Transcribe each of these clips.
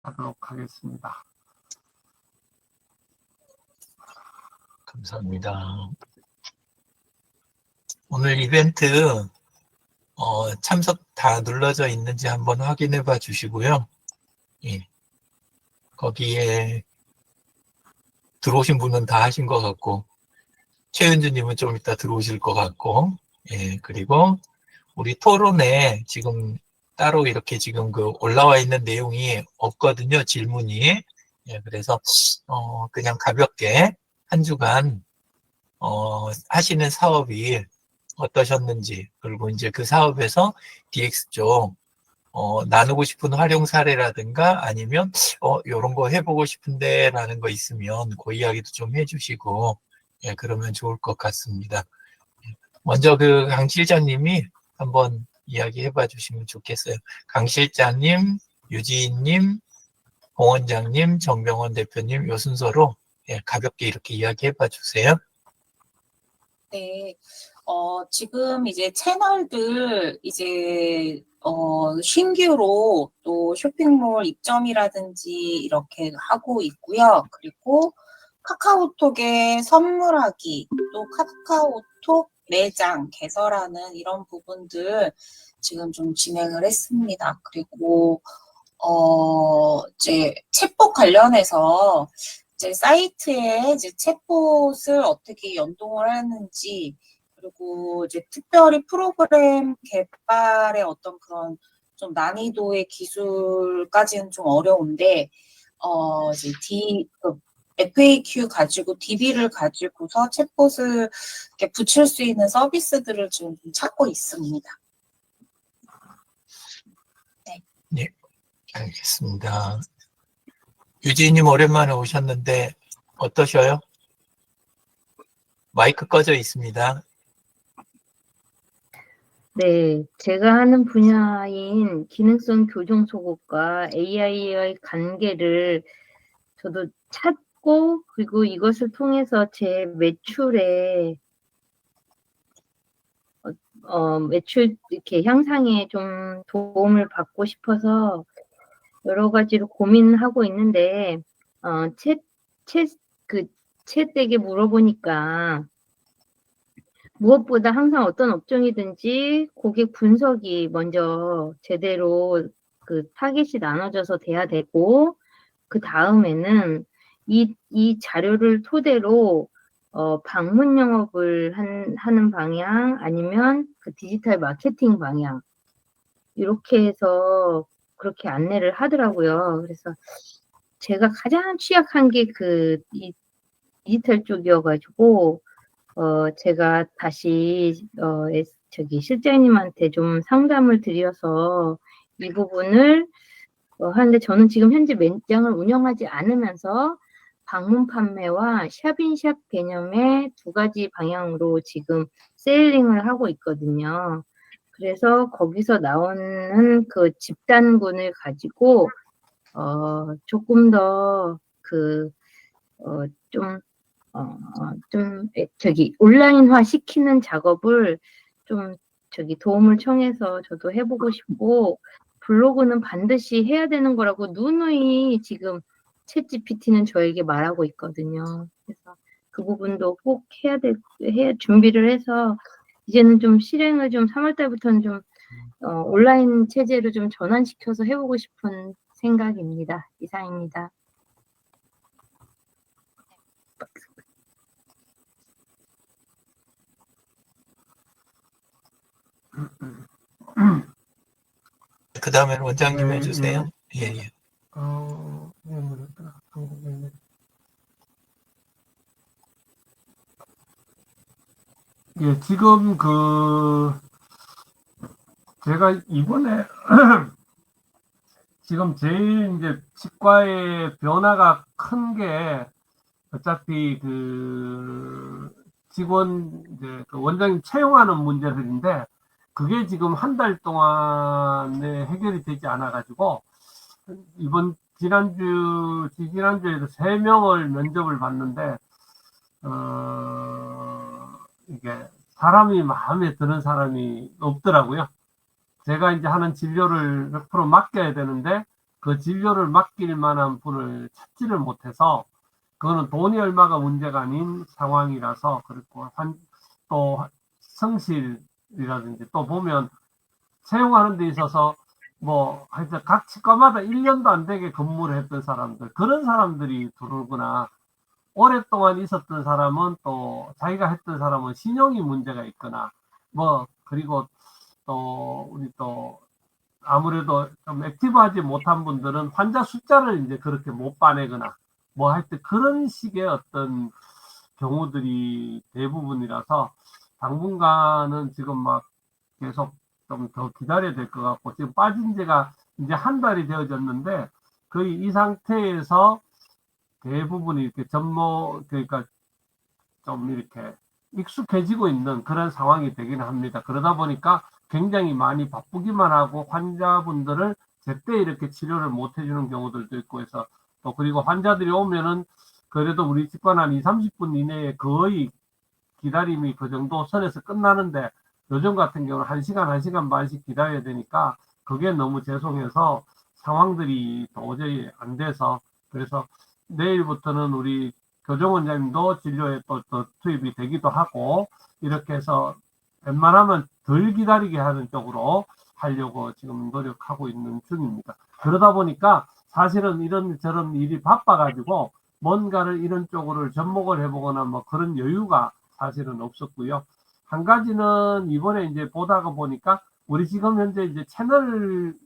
하도록 하겠습니다. 감사합니다. 오늘 이벤트 참석 다 눌러져 있는지 한번 확인해 봐 주시고요. 예. 거기에 들어오신 분은 다 하신 것 같고, 최은주님은 좀 이따 들어오실 것 같고, 예, 그리고 우리 토론에 지금 따로 이렇게 지금 그 올라와 있는 내용이 없거든요, 질문이. 예, 그래서, 그냥 가볍게 한 주간, 하시는 사업이 어떠셨는지, 그리고 이제 그 사업에서 DX 쪽, 나누고 싶은 활용 사례라든가 아니면, 요런 거 해보고 싶은데 라는 거 있으면 그 이야기도 좀 해주시고, 예, 그러면 좋을 것 같습니다. 먼저 그 강 실장님이 한번 이야기 해봐 주시면 좋겠어요. 강 실장님, 유지인님, 공 원장님, 정병원 대표님 요 순서로 예, 가볍게 이렇게 이야기 해봐 주세요. 네, 지금 이제 채널들 이제 신규로 또 쇼핑몰 입점이라든지 이렇게 하고 있고요. 그리고 카카오톡에 선물하기, 또 카카오톡 매장 개설하는 이런 부분들 지금 좀 진행을 했습니다. 그리고 이제 챗봇 관련해서 이제 사이트에 이제 챗봇을 어떻게 연동을 하는지, 그리고 이제 특별히 프로그램 개발의 어떤 그런 좀 난이도의 기술까지는 좀 어려운데, 이제 FAQ 가지고 DB를 가지고서 챗봇을 이렇게 붙일 수 있는 서비스들을 지금 좀 찾고 있습니다. 네, 알겠습니다. 유지인님 오랜만에 오셨는데 어떠셔요? 마이크 꺼져 있습니다. 네, 제가 하는 분야인 기능성 교정 속옷과 AI의 관계를 저도 찾고, 그리고 이것을 통해서 제 매출에 매출 이렇게 향상에 좀 도움을 받고 싶어서 여러 가지로 고민하고 있는데, 챗에게 물어보니까 무엇보다 항상 어떤 업종이든지 고객 분석이 먼저 제대로 그 타겟이 나눠져서 돼야 되고, 그 다음에는 이 자료를 토대로 방문 영업을 하는 방향, 아니면 그 디지털 마케팅 방향, 이렇게 해서 그렇게 안내를 하더라고요. 그래서 제가 가장 취약한 게 이 디지털 쪽이어가지고, 제가 다시, 실장님한테 좀 상담을 드려서 이 부분을 하는데, 저는 지금 현재 매장을 운영하지 않으면서 방문 판매와 샵인샵 개념의 두 가지 방향으로 지금 세일링을 하고 있거든요. 그래서 거기서 나오는 그 집단군을 가지고, 조금 더 온라인화 시키는 작업을 좀 도움을 청해서 저도 해보고 싶고, 블로그는 반드시 해야 되는 거라고 누누이 지금 챗 GPT는 저에게 말하고 있거든요. 그래서 그 부분도 꼭 준비를 해서 이제는 좀 실행을 3월 달부터는 좀 온라인 체제로 좀 전환시켜서 해보고 싶은 생각입니다. 이상입니다. 그 다음에는 원장님 네, 해주세요. 예, 예. 예, 지금 제가 이번에 지금 제일 이제 치과의 변화가 큰 게 어차피 직원 이제 원장님 채용하는 문제들인데, 그게 지금 한 달 동안에 해결이 되지 않아 가지고 지난주에도 3명을 면접을 봤는데, 이게 사람이 마음에 드는 사람이 없더라고요. 제가 이제 하는 진료를 100% 맡겨야 되는데 그 진료를 맡길 만한 분을 찾지를 못해서 그거는 돈이 얼마가 문제가 아닌 상황이라서 그렇고 또 성실이라든지 또 보면 채용하는 데 있어서 뭐 하여튼 각 치과마다 1년도 안 되게 근무를 했던 사람들 그런 사람들이 들어오거나 오랫동안 있었던 사람은 또 자기가 했던 사람은 신용이 문제가 있거나 뭐 그리고 또 우리 또 아무래도 좀 액티브하지 못한 분들은 환자 숫자를 이제 그렇게 못 봐내거나 뭐 하여튼 그런 식의 어떤 경우들이 대부분이라서 당분간은 지금 막 계속 좀 더 기다려야 될 것 같고 지금 빠진 지가 이제 한 달이 되어졌는데 거의 이 상태에서 대부분이 이렇게 그러니까 좀 이렇게 익숙해지고 있는 그런 상황이 되긴 합니다. 그러다 보니까 굉장히 많이 바쁘기만 하고 환자분들을 제때 이렇게 치료를 못 해주는 경우들도 있고 해서 또 그리고 환자들이 오면은 그래도 우리 치과는 한 2, 30분 이내에 거의 기다림이 그 정도 선에서 끝나는데 요즘 같은 경우는 1시간, 1시간 반씩 기다려야 되니까 그게 너무 죄송해서 상황들이 도저히 안 돼서 그래서 내일부터는 우리 교정 원장님도 진료에 또 투입이 되기도 하고 이렇게 해서 웬만하면 덜 기다리게 하는 쪽으로 하려고 지금 노력하고 있는 중입니다. 그러다 보니까 사실은 이런 저런 일이 바빠가지고 뭔가를 이런 쪽으로 접목을 해보거나 뭐 그런 여유가 사실은 없었고요. 한 가지는 이번에 이제 보다가 보니까 우리 지금 현재 이제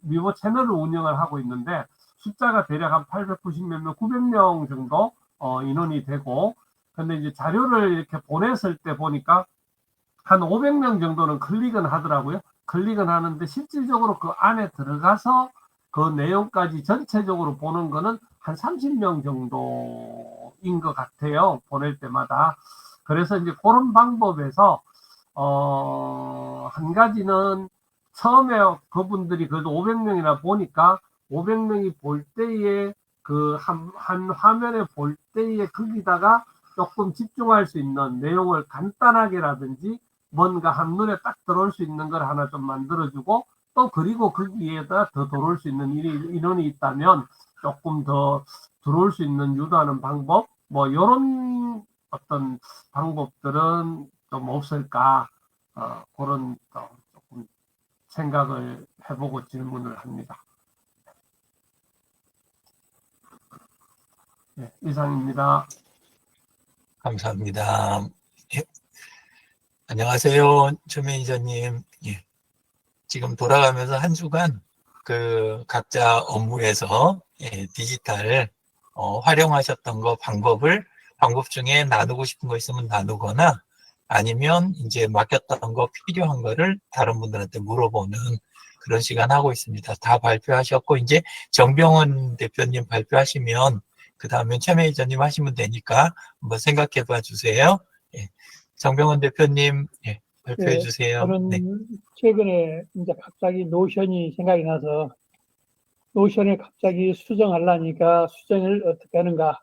미모 채널을 운영을 하고 있는데 숫자가 대략 한 890몇 명, 900명 정도 인원이 되고 근데 이제 자료를 이렇게 보냈을 때 보니까 한 500명 정도는 클릭은 하더라고요. 클릭은 하는데 실질적으로 그 안에 들어가서 그 내용까지 전체적으로 보는 거는 한 30명 정도인 것 같아요. 보낼 때마다. 그래서 이제 그런 방법에서 한 가지는 처음에 그분들이 그래도 500명이나 보니까 500명이 볼 때에 그 한 화면에 볼 때에 거기다가 조금 집중할 수 있는 내용을 간단하게라든지 뭔가 한눈에 딱 들어올 수 있는 걸 하나 좀 만들어주고 또 그리고 거기에다 더 들어올 수 있는 인원이 있다면 조금 더 들어올 수 있는 유도하는 방법 뭐 이런 어떤 방법들은 좀 없을까 그런 조금 생각을 해보고 질문을 합니다. 네, 이상입니다. 감사합니다. 예. 안녕하세요, 최 매니저님. 예. 지금 돌아가면서 한 주간 그 각자 업무에서 디지털 활용하셨던 거 방법 중에 나누고 싶은 거 있으면 나누거나 아니면 이제 맡겼던 거 필요한 거를 다른 분들한테 물어보는 그런 시간 하고 있습니다. 다 발표하셨고 이제 정병원 대표님 발표하시면 그 다음에 최 매니저님 하시면 되니까 한번 생각해 봐 주세요. 예. 정병원 대표님 발표해 주세요. 저는 네. 최근에 이제 갑자기 노션이 생각이 나서 노션을 갑자기 수정하려니까 수정을 어떻게 하는가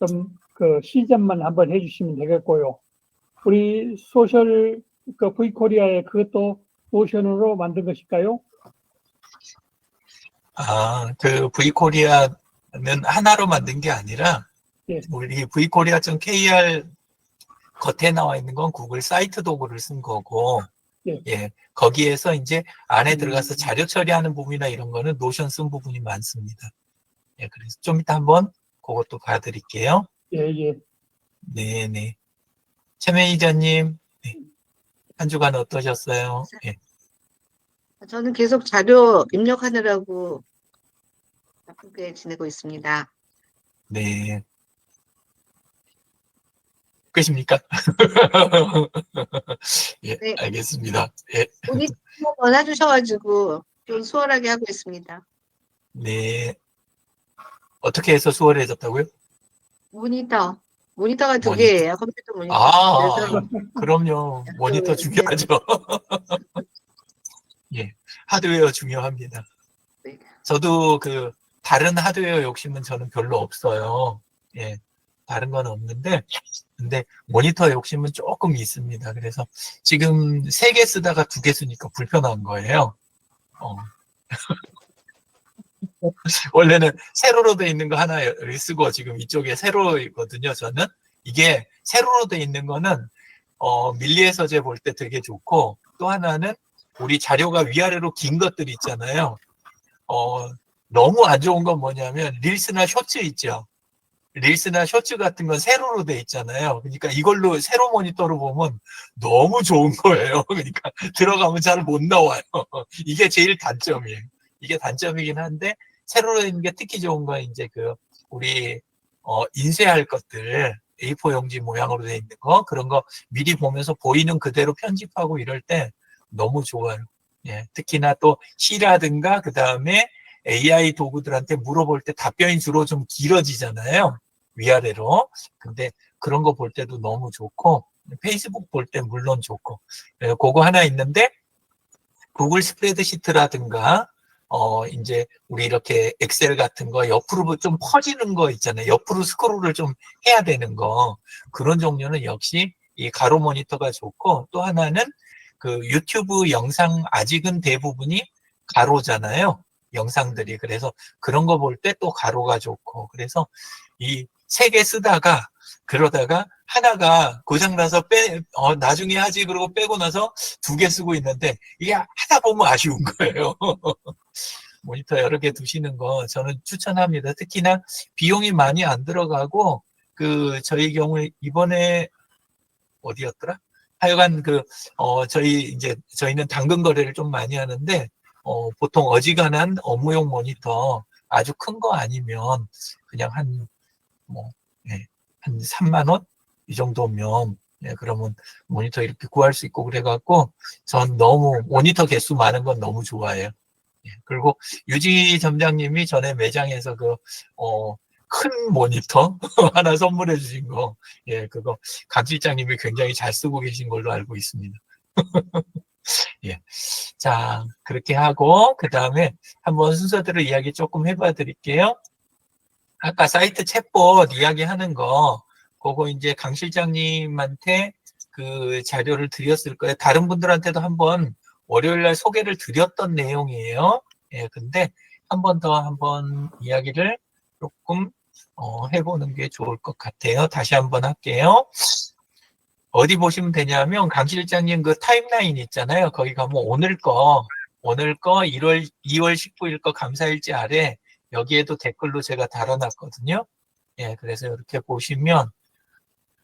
좀 그 시점만 한번 해주시면 되겠고요. 우리 소셜 그 V코리아에 그것도 노션으로 만든 것일까요? 그 V코리아는 하나로 만든 게 아니라 예. 우리 vkorea.kr 겉에 나와 있는 건 구글 사이트 도구를 쓴 거고, 예. 거기에서 이제 안에 들어가서 자료 처리하는 부분이나 이런 거는 노션 쓴 부분이 많습니다. 예, 그래서 좀 이따 한번 그것도 봐드릴게요. 예. 네네. 최 매니저님, 한 주간 어떠셨어요? 예. 저는 계속 자료 입력하느라고 바쁘게 지내고 있습니다. 네. 끝입니까? 예, 네. 알겠습니다. 예. 모니터 한번 해주셔가지고 좀 수월하게 하고 있습니다. 네. 어떻게 해서 수월해졌다고요? 모니터가 두 개예요. 컴퓨터 모니터. 그래서 그럼요. 모니터 네. 중요하죠. 예, 하드웨어 중요합니다. 네. 저도 그 다른 하드웨어 욕심은 저는 별로 없어요. 예, 다른 건 없는데, 근데 모니터 욕심은 조금 있습니다. 그래서 지금 3개 쓰다가 2개 쓰니까 불편한 거예요. 원래는 세로로 돼 있는 거 하나를 쓰고 지금 이쪽에 세로이거든요. 저는 이게 세로로 돼 있는 거는 밀리의 서재 볼 때 되게 좋고, 또 하나는 우리 자료가 위아래로 긴 것들 있잖아요. 너무 안 좋은 건 뭐냐면 릴스나 쇼츠 있죠. 릴스나 쇼츠 같은 건 세로로 돼 있잖아요. 그러니까 이걸로 세로 모니터로 보면 너무 좋은 거예요. 그러니까 들어가면 잘 못 나와요. 이게 제일 단점이에요. 이게 단점이긴 한데, 세로로 있는 게 특히 좋은 건 이제 우리 인쇄할 것들, A4 용지 모양으로 돼 있는 거, 그런 거 미리 보면서 보이는 그대로 편집하고 이럴 때 너무 좋아요. 예, 특히나 또 C라든가 그 다음에 AI 도구들한테 물어볼 때 답변이 주로 좀 길어지잖아요. 위아래로. 근데 그런 거 볼 때도 너무 좋고, 페이스북 볼 때 물론 좋고, 그거 하나 있는데, 구글 스프레드시트라든가, 이제 우리 이렇게 엑셀 같은 거 옆으로 좀 퍼지는 거 있잖아요. 옆으로 스크롤을 좀 해야 되는 거. 그런 종류는 역시 이 가로 모니터가 좋고, 또 하나는 그 유튜브 영상 아직은 대부분이 가로잖아요. 영상들이. 그래서 그런 거 볼 때 또 가로가 좋고, 그래서 이 세 개 쓰다가 그러다가 하나가 고장나서 나중에 하지 그러고 빼고 나서 두 개 쓰고 있는데 이게 하다 보면 아쉬운 거예요. 모니터 여러 개 두시는 거 저는 추천합니다. 특히나 비용이 많이 안 들어가고, 저희 경우에 이번에 어디였더라? 하여간 저희는 당근 거래를 좀 많이 하는데, 보통 어지간한 업무용 모니터 아주 큰 거 아니면 그냥 한 3만 원? 이 정도면, 그러면 모니터 이렇게 구할 수 있고 그래갖고, 전 너무, 모니터 개수 많은 건 너무 좋아해요. 그리고 유지 점장님이 전에 매장에서 큰 모니터 하나 선물해 주신 거, 그거 강 실장님이 굉장히 잘 쓰고 계신 걸로 알고 있습니다. 예. 자, 그렇게 하고, 그 다음에 한번 순서대로 이야기 조금 해봐 드릴게요. 아까 사이트 챗봇 이야기하는 거, 그거 이제 강 실장님한테 그 자료를 드렸을 거예요. 다른 분들한테도 한번 월요일 날 소개를 드렸던 내용이에요. 예, 근데 한 번 이야기를 조금 해보는 게 좋을 것 같아요. 다시 한번 할게요. 어디 보시면 되냐면 강 실장님 그 타임라인 있잖아요. 거기 가면 오늘 거 2월 19일 거 감사일지 아래 여기에도 댓글로 제가 달아놨거든요. 예, 그래서 이렇게 보시면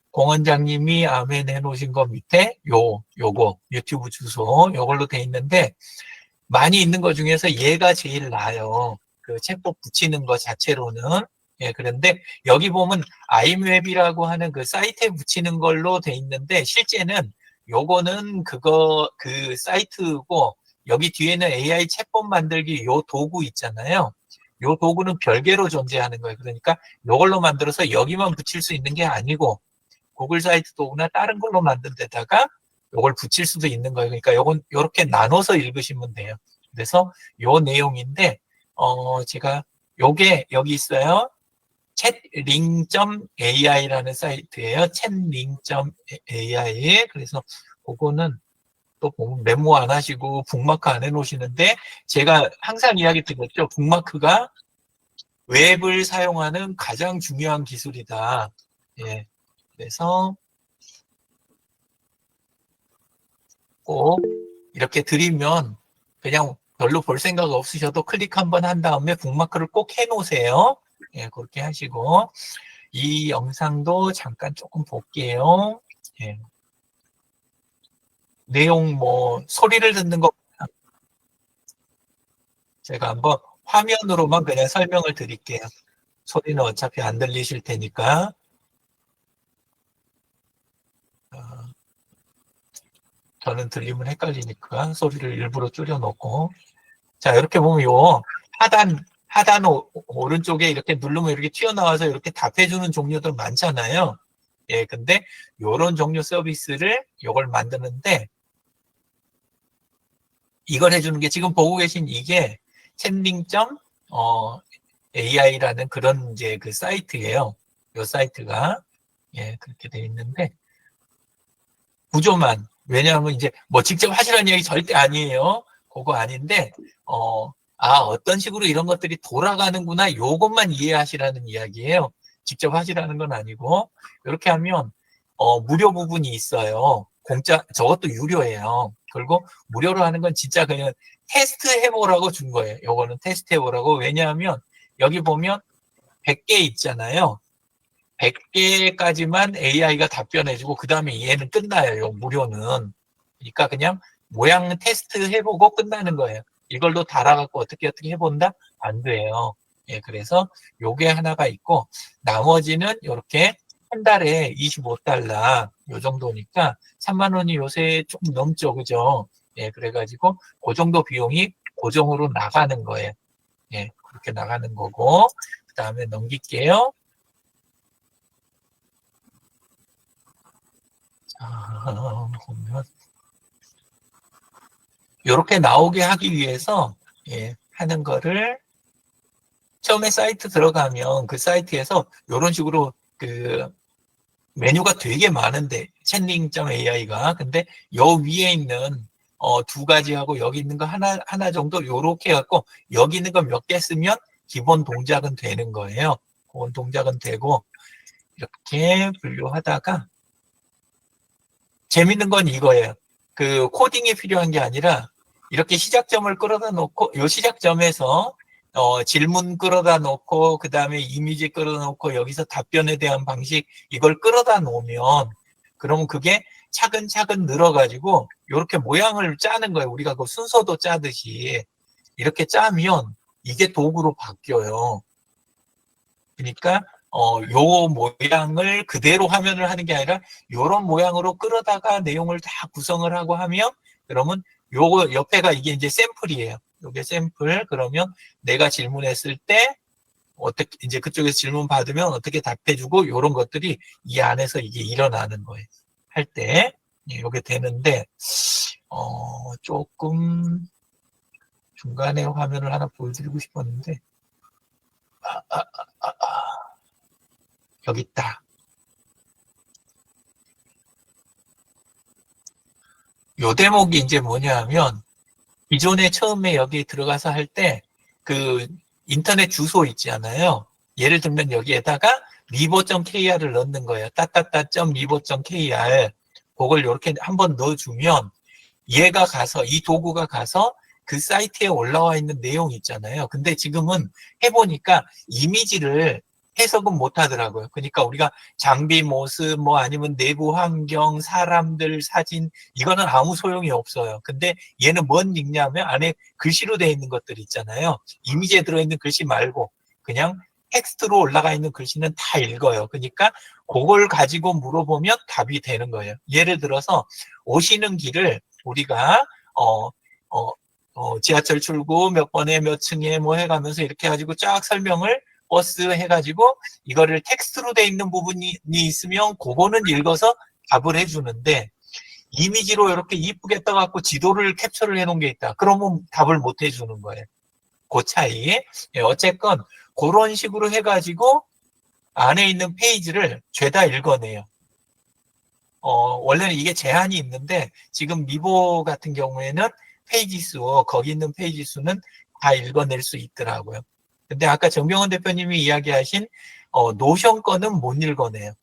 공 원장님이 아멘 해놓으신 거 밑에 요거 유튜브 주소 요걸로 돼 있는데, 많이 있는 거 중에서 얘가 제일 나아요. 그 챗봇 붙이는 거 자체로는. 예, 그런데 여기 보면 아임웹이라고 하는 그 사이트에 붙이는 걸로 돼 있는데, 실제는 요거는 그 사이트고, 여기 뒤에는 AI 챗봇 만들기 요 도구 있잖아요. 요 도구는 별개로 존재하는 거예요. 그러니까 요걸로 만들어서 여기만 붙일 수 있는 게 아니고, 구글 사이트 도구나 다른 걸로 만든 데다가 요걸 붙일 수도 있는 거예요. 그러니까 요건 요렇게 나눠서 읽으시면 돼요. 그래서 요 내용인데, 제가 요게 여기 있어요. chatling.ai라는 사이트예요. chatling.ai. 그래서 그거는 또 보면 메모 안 하시고 북마크 안 해놓으시는데, 제가 항상 이야기 드렸죠. 북마크가 웹을 사용하는 가장 중요한 기술이다. 예. 그래서 꼭 이렇게 드리면 그냥 별로 볼 생각 없으셔도 클릭 한번 한 다음에 북마크를 꼭 해놓으세요. 예, 그렇게 하시고, 이 영상도 잠깐 조금 볼게요. 예. 내용 소리를 듣는 거 제가 한번 화면으로만 그냥 설명을 드릴게요. 소리는 어차피 안 들리실 테니까. 저는 들리면 헷갈리니까 소리를 일부러 줄여놓고. 자, 이렇게 보면 하단 오른쪽에 이렇게 누르면 이렇게 튀어나와서 이렇게 답해주는 종류들 많잖아요. 예, 근데 요런 종류 서비스를 요걸 만드는데, 이걸 해주는 게 지금 보고 계신 이게 chatling.ai라는 그런 이제 그 사이트예요. 요 사이트가. 예, 그렇게 돼 있는데, 구조만, 왜냐하면 이제 직접 하시라는 이야기 절대 아니에요. 그거 아닌데, 어떤 식으로 이런 것들이 돌아가는구나, 요것만 이해하시라는 이야기예요. 직접 하시라는 건 아니고. 이렇게 하면 무료 부분이 있어요. 저것도 유료예요. 그리고 무료로 하는 건 진짜 그냥 테스트 해보라고 준 거예요. 요거는 테스트 해보라고. 왜냐하면 여기 보면 100개 있잖아요. 100개까지만 AI가 답변해주고 그 다음에 얘는 끝나요. 요 무료는. 그러니까 그냥 모양 테스트 해보고 끝나는 거예요. 이걸로 달아갖고 어떻게 해본다? 안 돼요. 예, 그래서 요게 하나가 있고, 나머지는 이렇게 한 달에 $25 요 정도니까 3만 원이 요새 조금 넘죠, 그죠? 예, 그래가지고 그 정도 비용이 고정으로 나가는 거예요. 예, 그렇게 나가는 거고, 그 다음에 넘길게요. 자, 보면 이렇게 나오게 하기 위해서 하는 거를 처음에 사이트 들어가면 그 사이트에서 이런 식으로 그 메뉴가 되게 많은데 챗링.ai가 근데 요 위에 있는 두 가지 하고 여기 있는 거 하나 정도 요렇게 해갖고 여기 있는 거 몇 개 쓰면 기본 동작은 되는 거예요. 기본 동작은 되고 이렇게 분류하다가 재밌는 건 이거예요. 그 코딩이 필요한 게 아니라 이렇게 시작점을 끌어다 놓고 요 시작점에서 질문 끌어다 놓고 그 다음에 이미지 끌어다 놓고 여기서 답변에 대한 방식 이걸 끌어다 놓으면 그러면 그게 차근차근 늘어가지고 이렇게 모양을 짜는 거예요. 우리가 그 순서도 짜듯이 이렇게 짜면 이게 도구로 바뀌어요. 그러니까 요 모양을 그대로 화면을 하는 게 아니라 요런 모양으로 끌어다가 내용을 다 구성을 하고 하면 그러면 요거 옆에가 이게 이제 샘플이에요. 요게 샘플. 그러면 내가 질문했을 때 어떻게 이제 그쪽에서 질문 받으면 어떻게 답해주고 요런 것들이 이 안에서 이게 일어나는 거예요. 할 때 요게 되는데 조금 중간에 화면을 하나 보여드리고 싶었는데 여기 있다. 요 대목이 이제 뭐냐 하면 기존에 처음에 여기 들어가서 할 때 그 인터넷 주소 있지 않아요. 예를 들면 여기에다가 livo.kr을 넣는 거예요. 따따따.livo.kr 그걸 이렇게 한번 넣어주면 얘가 가서 이 도구가 가서 그 사이트에 올라와 있는 내용이 있잖아요. 근데 지금은 해보니까 이미지를 해석은 못 하더라고요. 그러니까 우리가 장비 모습 뭐 아니면 내부 환경, 사람들 사진 이거는 아무 소용이 없어요. 근데 얘는 뭔 읽냐면 안에 글씨로 되어 있는 것들 있잖아요. 이미지에 들어있는 글씨 말고 그냥 텍스트로 올라가 있는 글씨는 다 읽어요. 그러니까 그걸 가지고 물어보면 답이 되는 거예요. 예를 들어서 오시는 길을 우리가 지하철 출구 몇 번에 몇 층에 뭐 해가면서 이렇게 해가지고 쫙 설명을 버스 해가지고 이거를 텍스트로 돼 있는 부분이 있으면 그거는 읽어서 답을 해주는데 이미지로 이렇게 이쁘게 떠갖고 지도를 캡처를 해놓은 게 있다. 그러면 답을 못 해주는 거예요. 그 차이. 어쨌건 그런 식으로 해가지고 안에 있는 페이지를 죄다 읽어내요. 원래는 이게 제한이 있는데 지금 미보 같은 경우에는 페이지 수, 거기 있는 페이지 수는 다 읽어낼 수 있더라고요. 근데 아까 정병헌 대표님이 이야기하신 노션 거는 못 읽어내요.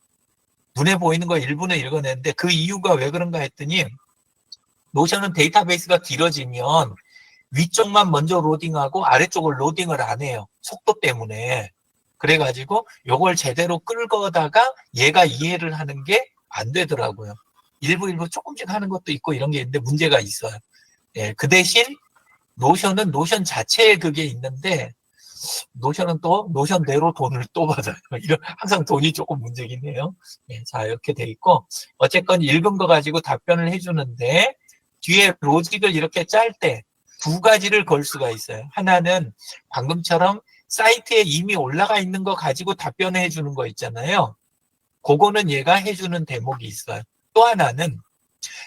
눈에 보이는 거 일부는 읽어내는데 그 이유가 왜 그런가 했더니 노션은 데이터베이스가 길어지면 위쪽만 먼저 로딩하고 아래쪽을 로딩을 안 해요. 속도 때문에. 그래가지고 요걸 제대로 끌거다가 얘가 이해를 하는 게 안 되더라고요. 일부 조금씩 하는 것도 있고 이런 게 있는데 문제가 있어요. 예, 그 대신 노션은 노션 자체에 그게 있는데 노션은 또 노션대로 돈을 또 받아요. 이런 항상 돈이 조금 문제긴 해요. 예, 자 이렇게 돼 있고 어쨌건 읽은 거 가지고 답변을 해주는데 뒤에 로직을 이렇게 짤 때 두 가지를 걸 수가 있어요. 하나는 방금처럼 사이트에 이미 올라가 있는 거 가지고 답변을 해주는 거 있잖아요. 그거는 얘가 해주는 대목이 있어요. 또 하나는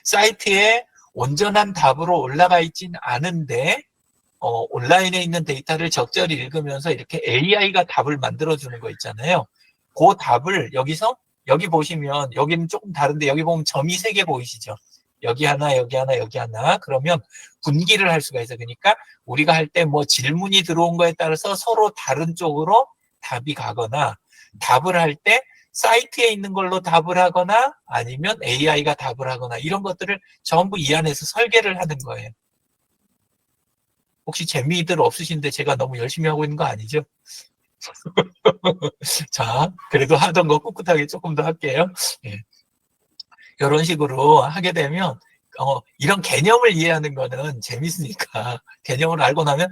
사이트에 온전한 답으로 올라가 있진 않은데 온라인에 있는 데이터를 적절히 읽으면서 이렇게 AI가 답을 만들어주는 거 있잖아요. 그 답을 여기서 여기 보시면 여기는 조금 다른데 여기 보면 점이 3개 보이시죠? 여기 하나, 여기 하나, 여기 하나. 그러면 분기를 할 수가 있어. 그러니까 우리가 할 때 뭐 질문이 들어온 거에 따라서 서로 다른 쪽으로 답이 가거나, 답을 할 때 사이트에 있는 걸로 답을 하거나 아니면 AI가 답을 하거나 이런 것들을 전부 이 안에서 설계를 하는 거예요. 혹시 재미들 없으신데 제가 너무 열심히 하고 있는 거 아니죠? 자, 그래도 하던 거 꿋꿋하게 조금 더 할게요. 예. 이런 식으로 하게 되면 이런 개념을 이해하는 거는 재밌으니까 개념을 알고 나면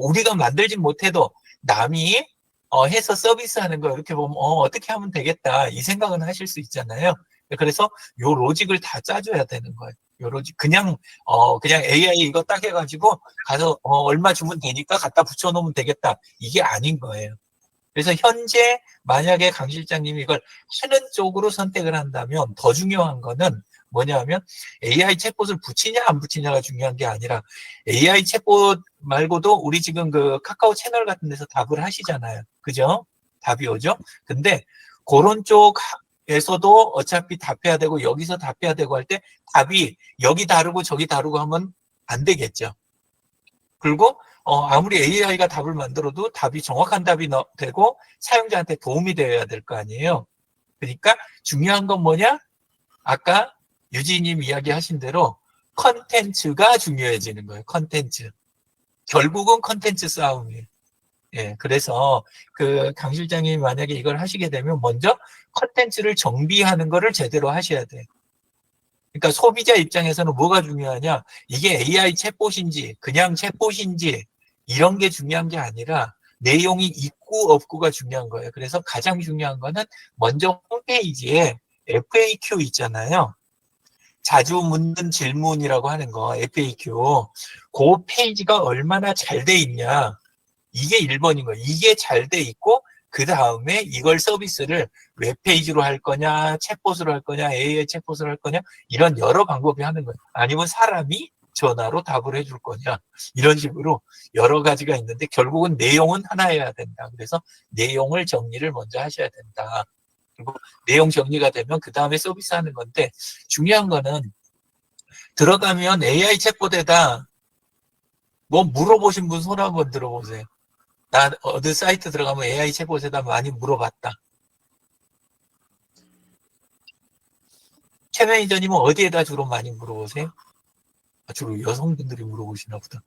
우리가 만들진 못해도 남이 해서 서비스하는 거 이렇게 보면 어떻게 하면 되겠다 이 생각은 하실 수 있잖아요. 그래서 요 로직을 다 짜줘야 되는 거예요. 요 로직 그냥 AI 이거 딱 해가지고 가서 얼마 주면 되니까 갖다 붙여놓으면 되겠다 이게 아닌 거예요. 그래서 현재 만약에 강 실장님이 이걸 하는 쪽으로 선택을 한다면 더 중요한 거는 뭐냐면 AI 챗봇을 붙이냐 안 붙이냐가 중요한 게 아니라 AI 챗봇 말고도 우리 지금 그 카카오 채널 같은 데서 답을 하시잖아요. 그죠? 답이 오죠? 근데 그런 쪽에서도 어차피 답해야 되고 여기서 답해야 되고 할 때 답이 여기 다르고 저기 다르고 하면 안 되겠죠. 그리고 아무리 AI가 답을 만들어도 답이 정확한 답이 되고 사용자한테 도움이 되어야 될 거 아니에요. 그러니까 중요한 건 뭐냐? 아까 유지님 이야기하신 대로 컨텐츠가 중요해지는 거예요. 컨텐츠. 결국은 컨텐츠 싸움이에요. 예, 그래서 그 강 실장님이 만약에 이걸 하시게 되면 먼저 컨텐츠를 정비하는 거를 제대로 하셔야 돼요. 그러니까 소비자 입장에서는 뭐가 중요하냐? 이게 AI 챗봇인지 그냥 챗봇인지 이런 게 중요한 게 아니라 내용이 있고 없고가 중요한 거예요. 그래서 가장 중요한 거는 먼저 홈페이지에 FAQ 있잖아요. 자주 묻는 질문이라고 하는 거 FAQ. 그 페이지가 얼마나 잘 돼 있냐. 이게 1번인 거예요. 이게 잘 돼 있고 그 다음에 이걸 서비스를 웹페이지로 할 거냐, 챗봇으로 할 거냐, AI 챗봇으로 할 거냐 이런 여러 방법이 하는 거예요. 아니면 사람이 전화로 답을 해줄 거냐 이런 식으로 여러 가지가 있는데 결국은 내용은 하나여야 된다. 그래서 내용을 정리를 먼저 하셔야 된다. 그리고 내용 정리가 되면 그 다음에 서비스하는 건데 중요한 거는 들어가면 AI 챗봇에다 뭐 물어보신 분 손 한번 들어보세요. 나 어느 사이트 들어가면 AI 챗봇에다 많이 물어봤다. 최 매니저님은 어디에다 주로 많이 물어보세요? 주로 여성분들이 물어보시나 보다.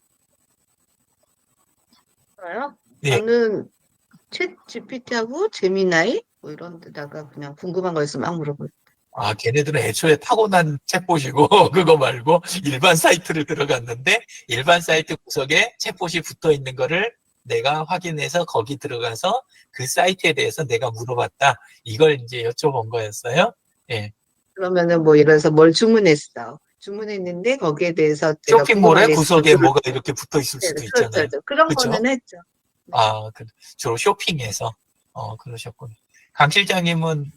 저요? 예. 저는 챗 GPT하고 제미나이 뭐 이런 데다가 그냥 궁금한 거 있으면 막 물어봐요. 걔네들은 애초에 타고난 챗봇이고 그거 말고 일반 사이트를 들어갔는데 일반 사이트 구석에 챗봇이 붙어 있는 거를 내가 확인해서 거기 들어가서 그 사이트에 대해서 내가 물어봤다. 이걸 이제 여쭤본 거였어요. 예. 그러면은 뭐 예를 들어서 뭘 주문했어. 주문했는데 거기에 대해서 내가 궁금한 쇼핑몰에 게 구석에 있어서 뭐가 이렇게 붙어 있을 네, 수도 그렇죠, 있잖아요. 그렇죠. 그런 그쵸? 거는 했죠. 주로 쇼핑에서 그러셨군요. 강 실장님은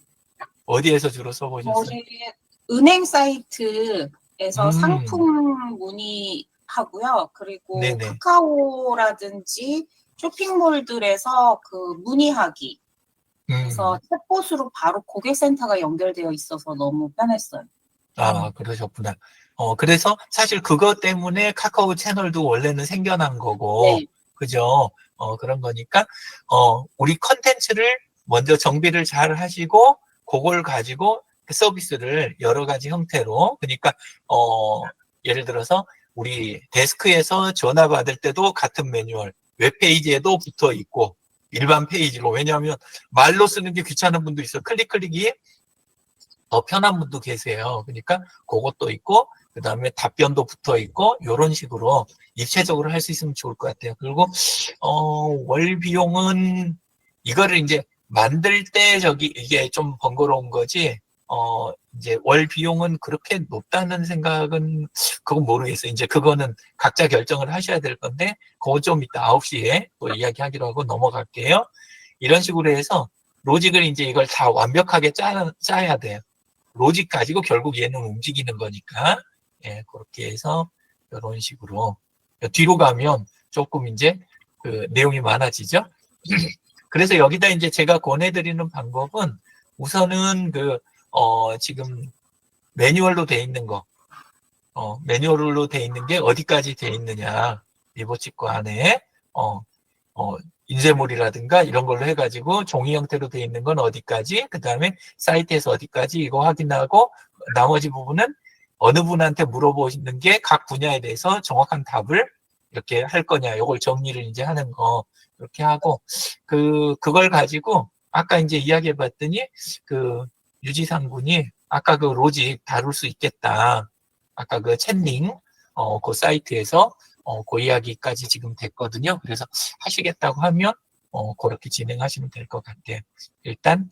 어디에서 주로 써보셨어요? 저희 은행 사이트에서 음. 상품 문의하고요. 그리고 네네. 카카오라든지 쇼핑몰들에서 그 문의하기. 그래서 음. 챗봇으로 바로 고객센터가 연결되어 있어서 너무 편했어요. 그러셨구나. 그래서 사실 그것 때문에 카카오 채널도 원래는 생겨난 거고, 네. 그죠? 그런 거니까, 우리 컨텐츠를 먼저 정비를 잘 하시고, 그걸 가지고 서비스를 여러 가지 형태로, 그러니까, 예를 들어서 우리 데스크에서 전화 받을 때도 같은 매뉴얼, 웹페이지에도 붙어 있고, 일반 페이지로. 왜냐하면 말로 쓰는 게 귀찮은 분도 있어요. 클릭이 더 편한 분도 계세요. 그러니까 그것도 있고 그 다음에 답변도 붙어 있고 이런 식으로 입체적으로 할 수 있으면 좋을 것 같아요. 그리고 월 비용은 이거를 이제 만들 때 이게 좀 번거로운 거지. 이제 월 비용은 그렇게 높다는 생각은 그건 모르겠어요. 이제 그거는 각자 결정을 하셔야 될 건데 그거 좀 이따 9시에 또 이야기하기로 하고 넘어갈게요. 이런 식으로 해서 로직을 이제 이걸 다 완벽하게 짜야 돼요. 로직 가지고 결국 얘는 움직이는 거니까. 예, 그렇게 해서 이런 식으로 뒤로 가면 조금 이제 그 내용이 많아지죠. 그래서 여기다 이제 제가 권해드리는 방법은 우선은 지금 매뉴얼로 돼 있는 거 매뉴얼로 돼 있는 게 어디까지 돼 있느냐. 리버치코 안에, 인쇄물이라든가 이런 걸로 해가지고 종이 형태로 돼 있는 건 어디까지, 그 다음에 사이트에서 어디까지 이거 확인하고 나머지 부분은 어느 분한테 물어보시는 게 각 분야에 대해서 정확한 답을 이렇게 할 거냐. 이걸 정리를 이제 하는 거. 이렇게 하고, 그걸 가지고 아까 이제 이야기해 봤더니 유지상 군이 아까 그 로직 다룰 수 있겠다. 아까 그 챗링, 그 사이트에서 그 이야기까지 지금 됐거든요. 그래서 하시겠다고 하면 그렇게 진행하시면 될 것 같아요. 일단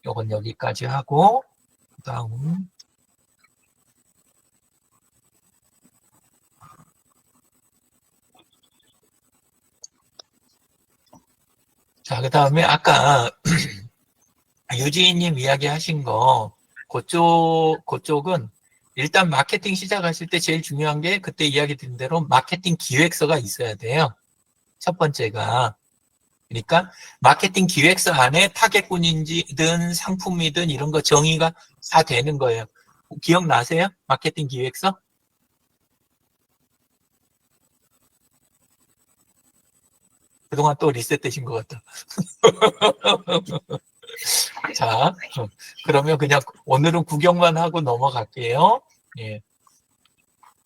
요건 여기까지 하고 그다음 자, 그다음에 아까 유지희님 이야기하신 거 그쪽은 일단 마케팅 시작하실 때 제일 중요한 게 그때 이야기 드린 대로 마케팅 기획서가 있어야 돼요. 첫 번째가. 그러니까 마케팅 기획서 안에 타겟군이든 상품이든 이런 거 정의가 다 되는 거예요. 기억나세요? 마케팅 기획서? 그동안 또 리셋되신 것 같다. 자, 그러면 그냥 오늘은 구경만 하고 넘어갈게요. 예.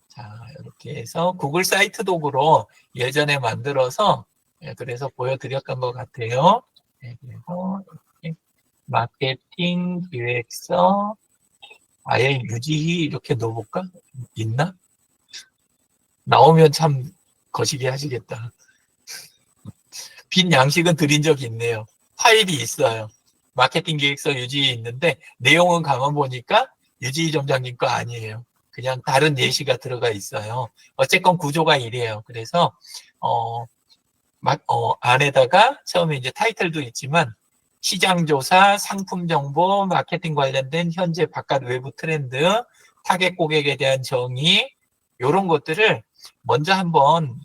자, 이렇게 해서 구글 사이트 도구로 예전에 만들어서 그래서 보여드렸던 것 같아요. 네, 그래서 이렇게 마케팅 기획서 아예 유지히 이렇게 넣어볼까? 있나? 나오면 참 거시기 하시겠다. 빈 양식은 드린 적이 있네요. 파일이 있어요. 마케팅 기획서 유지히 있는데 내용은 가만 보니까 유지희 점장님 거 아니에요. 그냥 다른 예시가 들어가 있어요. 어쨌건 구조가 이래요. 그래서 안에다가 처음에 이제 타이틀도 있지만 시장조사, 상품정보, 마케팅 관련된 현재 바깥 외부 트렌드, 타겟 고객에 대한 정의 이런 것들을 먼저 한번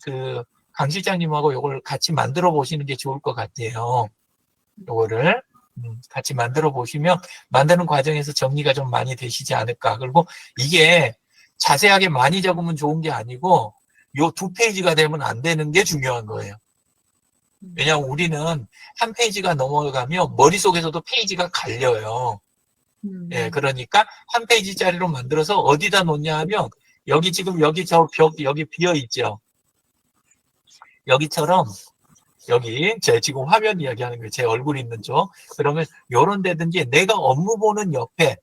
강 실장님하고 이걸 같이 만들어 보시는 게 좋을 것 같아요. 요거를 같이 만들어 보시면 만드는 과정에서 정리가 좀 많이 되시지 않을까. 그리고 이게 자세하게 많이 적으면 좋은 게 아니고 요 2페이지가 되면 안 되는 게 중요한 거예요. 왜냐하면 우리는 한 페이지가 넘어가면 머릿속에서도 페이지가 갈려요. 예, 그러니까 한 페이지짜리로 만들어서 어디다 놓냐 하면 여기 지금 여기 저 벽 여기 비어 있죠. 여기처럼 여기 제 지금 화면 이야기하는 거예요. 제 얼굴 있는 쪽. 그러면 요런 데든지 내가 업무 보는 옆에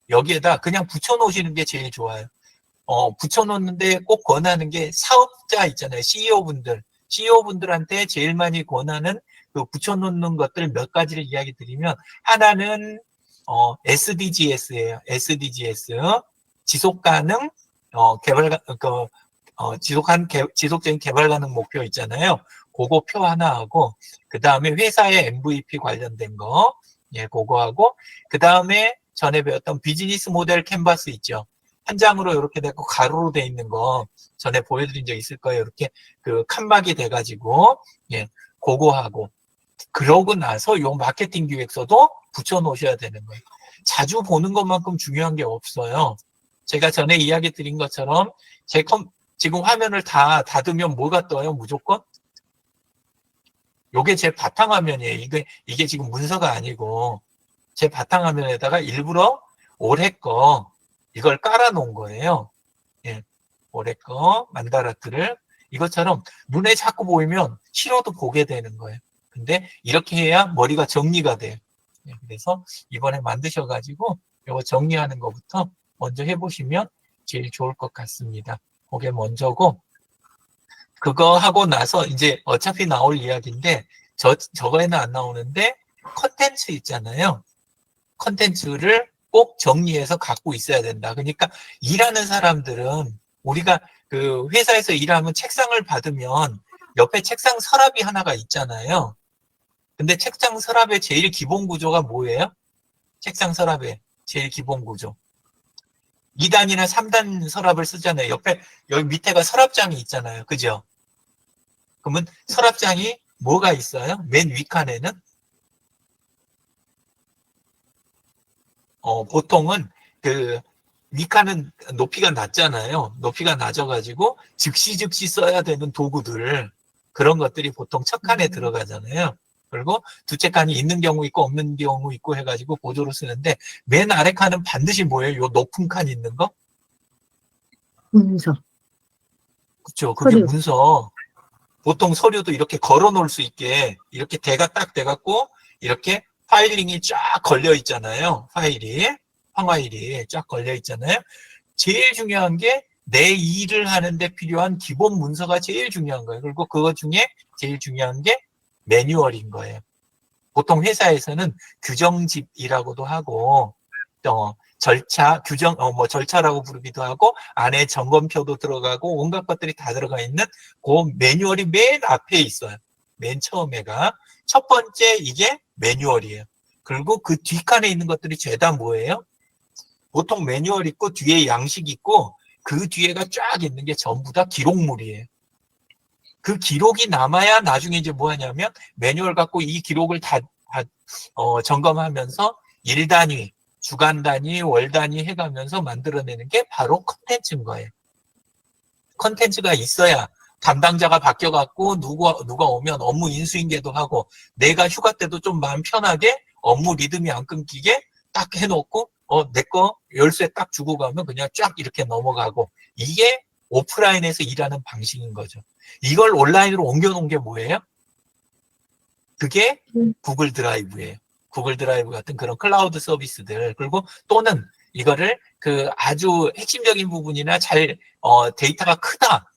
여기에다 그냥 붙여 놓으시는 게 제일 좋아요. 붙여 놓는데 꼭 권하는 게 사업자 있잖아요. CEO분들한테 제일 많이 권하는 그 붙여 놓는 것들 몇 가지를 이야기 드리면 하나는 SDGs예요. SDGs. 지속 가능 지속적인 개발 가능 목표 있잖아요. 그거 표 하나 하고, 그 다음에 회사의 MVP 관련된 거, 예, 그거 하고, 그 다음에 전에 배웠던 비즈니스 모델 캔버스 있죠. 한 장으로 이렇게 되고 가로로 돼 있는 거 전에 보여드린 적 있을 거예요. 이렇게 칸막이 돼가지고, 예, 그거 하고. 그러고 나서 요 마케팅 기획서도 붙여 놓으셔야 되는 거예요. 자주 보는 것만큼 중요한 게 없어요. 제가 전에 이야기 드린 것처럼 지금 화면을 다 닫으면 뭐가 떠요? 무조건? 요게 제 바탕화면이에요. 이게 지금 문서가 아니고 제 바탕화면에다가 일부러 올해 거 이걸 깔아놓은 거예요. 예, 올해 거 만다라트를 이것처럼 눈에 자꾸 보이면 싫어도 보게 되는 거예요. 근데 이렇게 해야 머리가 정리가 돼요. 예, 그래서 이번에 만드셔가지고 이거 정리하는 것부터 먼저 해보시면 제일 좋을 것 같습니다. 그게 먼저고 그거 하고 나서 이제 어차피 나올 이야기인데 저거에는 안 나오는데 컨텐츠 있잖아요. 컨텐츠를 꼭 정리해서 갖고 있어야 된다. 그러니까 일하는 사람들은 우리가 그 회사에서 일하면 책상을 받으면 옆에 책상 서랍이 하나가 있잖아요. 근데 책상 서랍의 제일 기본 구조가 뭐예요? 책상 서랍의 제일 기본 구조. 2단이나 3단 서랍을 쓰잖아요. 옆에 여기 밑에가 서랍장이 있잖아요. 그죠? 그러면 서랍장이 뭐가 있어요? 맨 윗칸에는 보통은 미카는 높이가 낮잖아요. 높이가 낮아가지고 즉시 써야 되는 도구들, 그런 것들이 보통 첫 칸에 들어가잖아요. 그리고 두째 칸이 있는 경우 있고 없는 경우 있고 해가지고 보조로 쓰는데, 맨 아래 칸은 반드시 뭐예요? 요 높은 칸 있는 거? 문서. 그쵸. 그게 서류. 문서. 보통 서류도 이렇게 걸어 놓을 수 있게 이렇게 대가 딱 돼갖고 이렇게 파일링이 쫙 걸려 있잖아요. 황화일이 쫙 걸려 있잖아요. 제일 중요한 게 내 일을 하는데 필요한 기본 문서가 제일 중요한 거예요. 그리고 그것 중에 제일 중요한 게 매뉴얼인 거예요. 보통 회사에서는 규정집이라고도 하고, 절차라고 부르기도 하고, 안에 점검표도 들어가고, 온갖 것들이 다 들어가 있는 그 매뉴얼이 맨 앞에 있어요. 맨 처음에가. 첫 번째, 이게 매뉴얼이에요. 그리고 그 뒷칸에 있는 것들이 죄다 뭐예요? 보통 매뉴얼 있고, 뒤에 양식 있고, 그 뒤에가 쫙 있는 게 전부 다 기록물이에요. 그 기록이 남아야 나중에 이제 뭐 하냐면, 매뉴얼 갖고 이 기록을 다 점검하면서 일 단위, 주간 단위, 월 단위 해가면서 만들어내는 게 바로 컨텐츠인 거예요. 컨텐츠가 있어야 담당자가 바뀌어갖고 누가 오면 업무 인수인계도 하고, 내가 휴가 때도 좀 마음 편하게 업무 리듬이 안 끊기게 딱 해놓고, 내 거 열쇠 딱 주고 가면 그냥 쫙 이렇게 넘어가고, 이게 오프라인에서 일하는 방식인 거죠. 이걸 온라인으로 옮겨놓은 게 뭐예요? 그게 구글 드라이브예요. 구글 드라이브 같은 그런 클라우드 서비스들. 그리고 또는 이거를 그 아주 핵심적인 부분이나 데이터가 크다.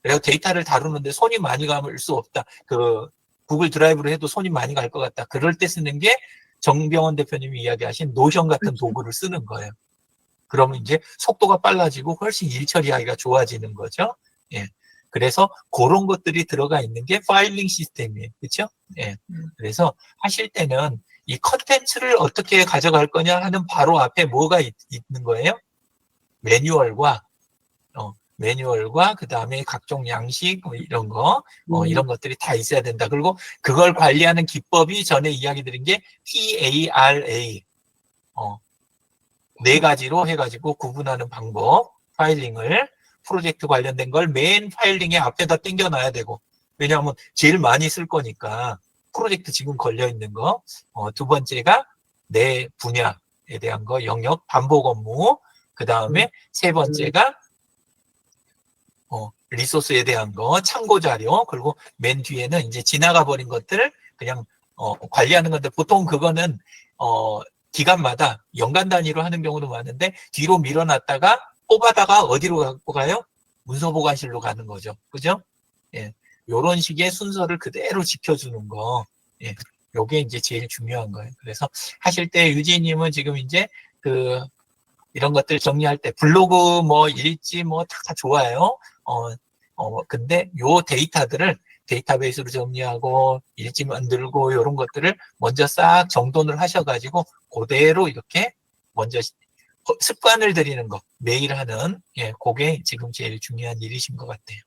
그래서 데이터를 다루는데 손이 많이 갈 수 없다. 그 구글 드라이브로 해도 손이 많이 갈 것 같다. 그럴 때 쓰는 게 정병원 대표님이 이야기하신 노션 같은 도구를 쓰는 거예요. 그러면 이제 속도가 빨라지고 훨씬 일 처리하기가 좋아지는 거죠. 예. 그래서 그런 것들이 들어가 있는 게 파일링 시스템이에요. 그렇죠? 예. 그래서 하실 때는 이 컨텐츠를 어떻게 가져갈 거냐 하는 바로 앞에 뭐가 있는 거예요? 매뉴얼과 그다음에 각종 양식 이런 거 이런 것들이 다 있어야 된다. 그리고 그걸 관리하는 기법이 전에 이야기 드린 게 PARA 4가지로 해가지고 구분하는 방법, 파일링을 프로젝트 관련된 걸 메인 파일링에 앞에다 당겨놔야 되고, 왜냐하면 제일 많이 쓸 거니까 프로젝트 지금 걸려 있는 거. 두 번째가 내 분야에 대한 거, 영역 반복 업무. 그 다음에 세 번째가 리소스에 대한 거, 참고 자료. 그리고 맨 뒤에는 이제 지나가 버린 것들을 그냥 관리하는 건데, 보통 그거는 기간마다 연간 단위로 하는 경우도 많은데, 뒤로 밀어놨다가 뽑아다가 어디로 갖고 가요? 문서보관실로 가는 거죠. 그죠? 예. 요런 식의 순서를 그대로 지켜주는 거. 예. 요게 이제 제일 중요한 거예요. 그래서 하실 때 유진님은 지금 이제 이런 것들 정리할 때 블로그 일지 다 좋아요. 근데 요 데이터들을 데이터베이스로 정리하고 일지 만들고 이런 것들을 먼저 싹 정돈을 하셔가지고 그대로 이렇게 먼저 습관을 들이는 거, 매일 하는, 그게 지금 제일 중요한 일이신 것 같아요.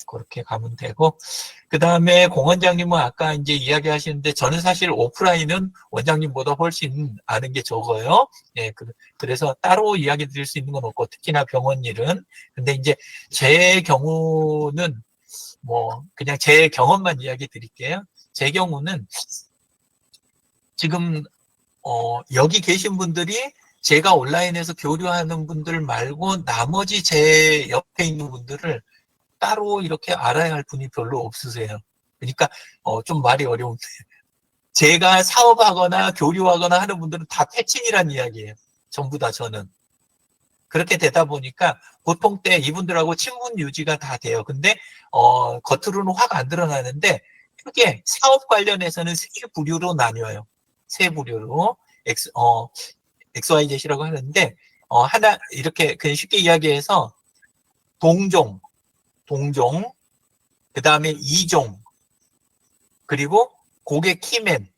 그렇게 가면 되고, 그 다음에 공 원장님은 아까 이제 이야기 하시는데, 저는 사실 오프라인은 원장님보다 훨씬 아는 게 적어요. 그래서 따로 이야기 드릴 수 있는 건 없고, 특히나 병원 일은. 근데 이제 제 경우는 그냥 제 경험만 이야기 드릴게요. 제 경우는 지금, 여기 계신 분들이 제가 온라인에서 교류하는 분들 말고 나머지 제 옆에 있는 분들을 따로 이렇게 알아야 할 분이 별로 없으세요. 그러니까 좀 말이 어려운데 제가 사업하거나 교류하거나 하는 분들은 다 패친이란 이야기예요. 전부 다 저는. 그렇게 되다 보니까 보통 때 이분들하고 친분 유지가 다 돼요. 근데 겉으로는 확 안 드러나는데 크게 사업 관련해서는 세 부류로 나뉘어요. 세 부류로 XYZ라고 하는데 하나 이렇게 그냥 쉽게 이야기해서 동종, 그 다음에 이종, 그리고 고객 키맨,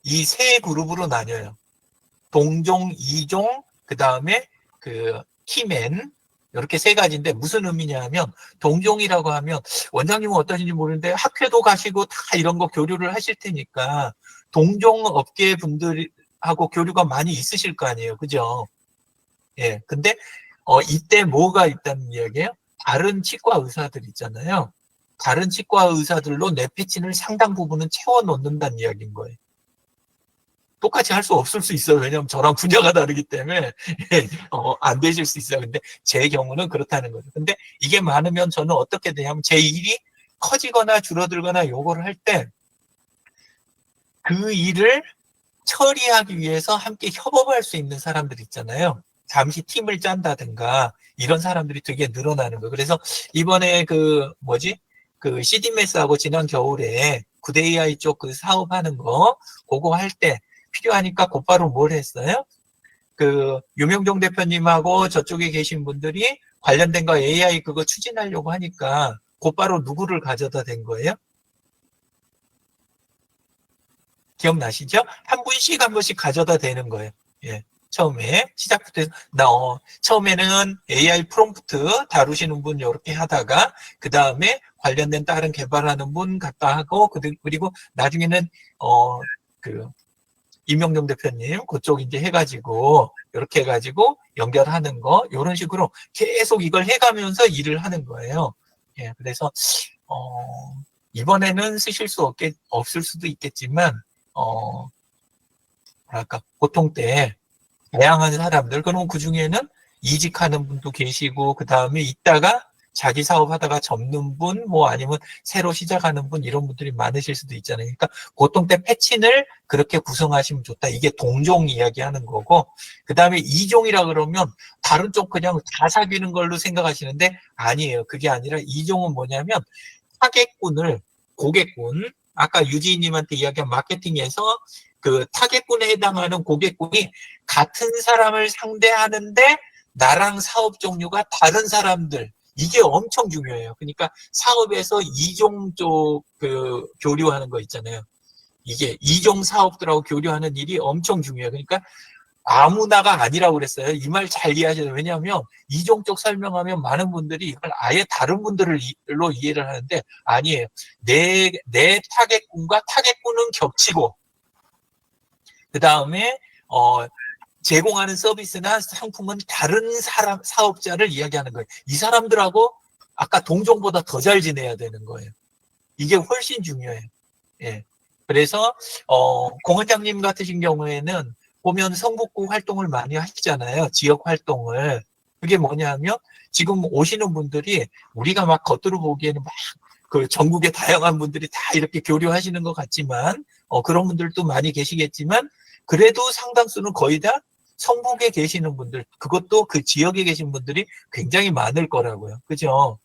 이 세 그룹으로 나뉘어요. 동종, 이종, 그 다음에 키맨, 이렇게 세 가지인데 무슨 의미냐 하면, 동종이라고 하면 원장님은 어떠신지 모르는데 학회도 가시고 다 이런 거 교류를 하실 테니까 동종 업계 분들하고 교류가 많이 있으실 거 아니에요. 그죠? 예. 근데 이때 뭐가 있다는 이야기예요? 다른 치과 의사들 있잖아요. 다른 치과 의사들로 내 패치를 상당 부분은 채워 넣는다는 이야기인 거예요. 똑같이 할 수 없을 수 있어요. 왜냐하면 저랑 분야가 다르기 때문에 안 되실 수 있어요. 근데 제 경우는 그렇다는 거죠. 근데 이게 많으면 저는 어떻게 되냐면 제 일이 커지거나 줄어들거나 요거를 할 때 그 일을 처리하기 위해서 함께 협업할 수 있는 사람들 있잖아요. 잠시 팀을 짠다든가 이런 사람들이 되게 늘어나는 거예요. 그래서 이번에 그 CDMS하고 지난 겨울에 9대 AI 쪽 그 사업하는 거 그거 할 때 필요하니까 곧바로 뭘 했어요? 그 유명종 대표님하고 저쪽에 계신 분들이 관련된 거 AI 그거 추진하려고 하니까 곧바로 누구를 가져다 댄 거예요? 기억나시죠? 한 분씩 가져다 대는 거예요. 예. 처음에 시작부터 처음에는 AI 프롬프트 다루시는 분 이렇게 하다가 그 다음에 관련된 다른 개발하는 분 갖다 하고 그리고 나중에는 임명종 대표님 그쪽 이제 해가지고 이렇게 해가지고 연결하는 거 이런 식으로 계속 이걸 해가면서 일을 하는 거예요. 예, 그래서 이번에는 쓰실 수 없을 수도 있겠지만 뭐랄까 보통 때 다양한 사람들 그럼 그 중에는 이직하는 분도 계시고 그 다음에 있다가 자기 사업하다가 접는 분, 뭐 아니면 새로 시작하는 분 이런 분들이 많으실 수도 있잖아요. 그러니까 보통 때 패친을 그렇게 구성하시면 좋다. 이게 동종 이야기하는 거고 그 다음에 이종이라 그러면 다른 쪽 그냥 다 사귀는 걸로 생각하시는데 아니에요. 그게 아니라 이종은 뭐냐면 고객군 아까 유지인님한테 이야기한 마케팅에서 그 타겟군에 해당하는 고객군이 같은 사람을 상대하는데 나랑 사업 종류가 다른 사람들 이게 엄청 중요해요. 그러니까 사업에서 이종 쪽 교류하는 거 있잖아요. 이게 이종 사업들하고 교류하는 일이 엄청 중요해요. 그러니까 아무나가 아니라고 그랬어요. 이 말 잘 이해하셔야 돼요. 왜냐하면 이종 쪽 설명하면 많은 분들이 이걸 아예 다른 분들로 이해를 하는데 아니에요. 내 타겟군과 타겟군은 겹치고 그 다음에 제공하는 서비스나 상품은 다른 사업자를 이야기하는 거예요. 이 사람들하고 아까 동종보다 더 잘 지내야 되는 거예요. 이게 훨씬 중요해요. 예. 그래서 공 원장님 같으신 경우에는 보면 성북구 활동을 많이 하시잖아요. 지역 활동을. 그게 뭐냐면 지금 오시는 분들이 우리가 막 겉으로 보기에는 막 그 전국의 다양한 분들이 다 이렇게 교류하시는 것 같지만 그런 분들도 많이 계시겠지만 그래도 상당수는 거의 다 성북에 계시는 분들, 그것도 그 지역에 계신 분들이 굉장히 많을 거라고요. 그죠?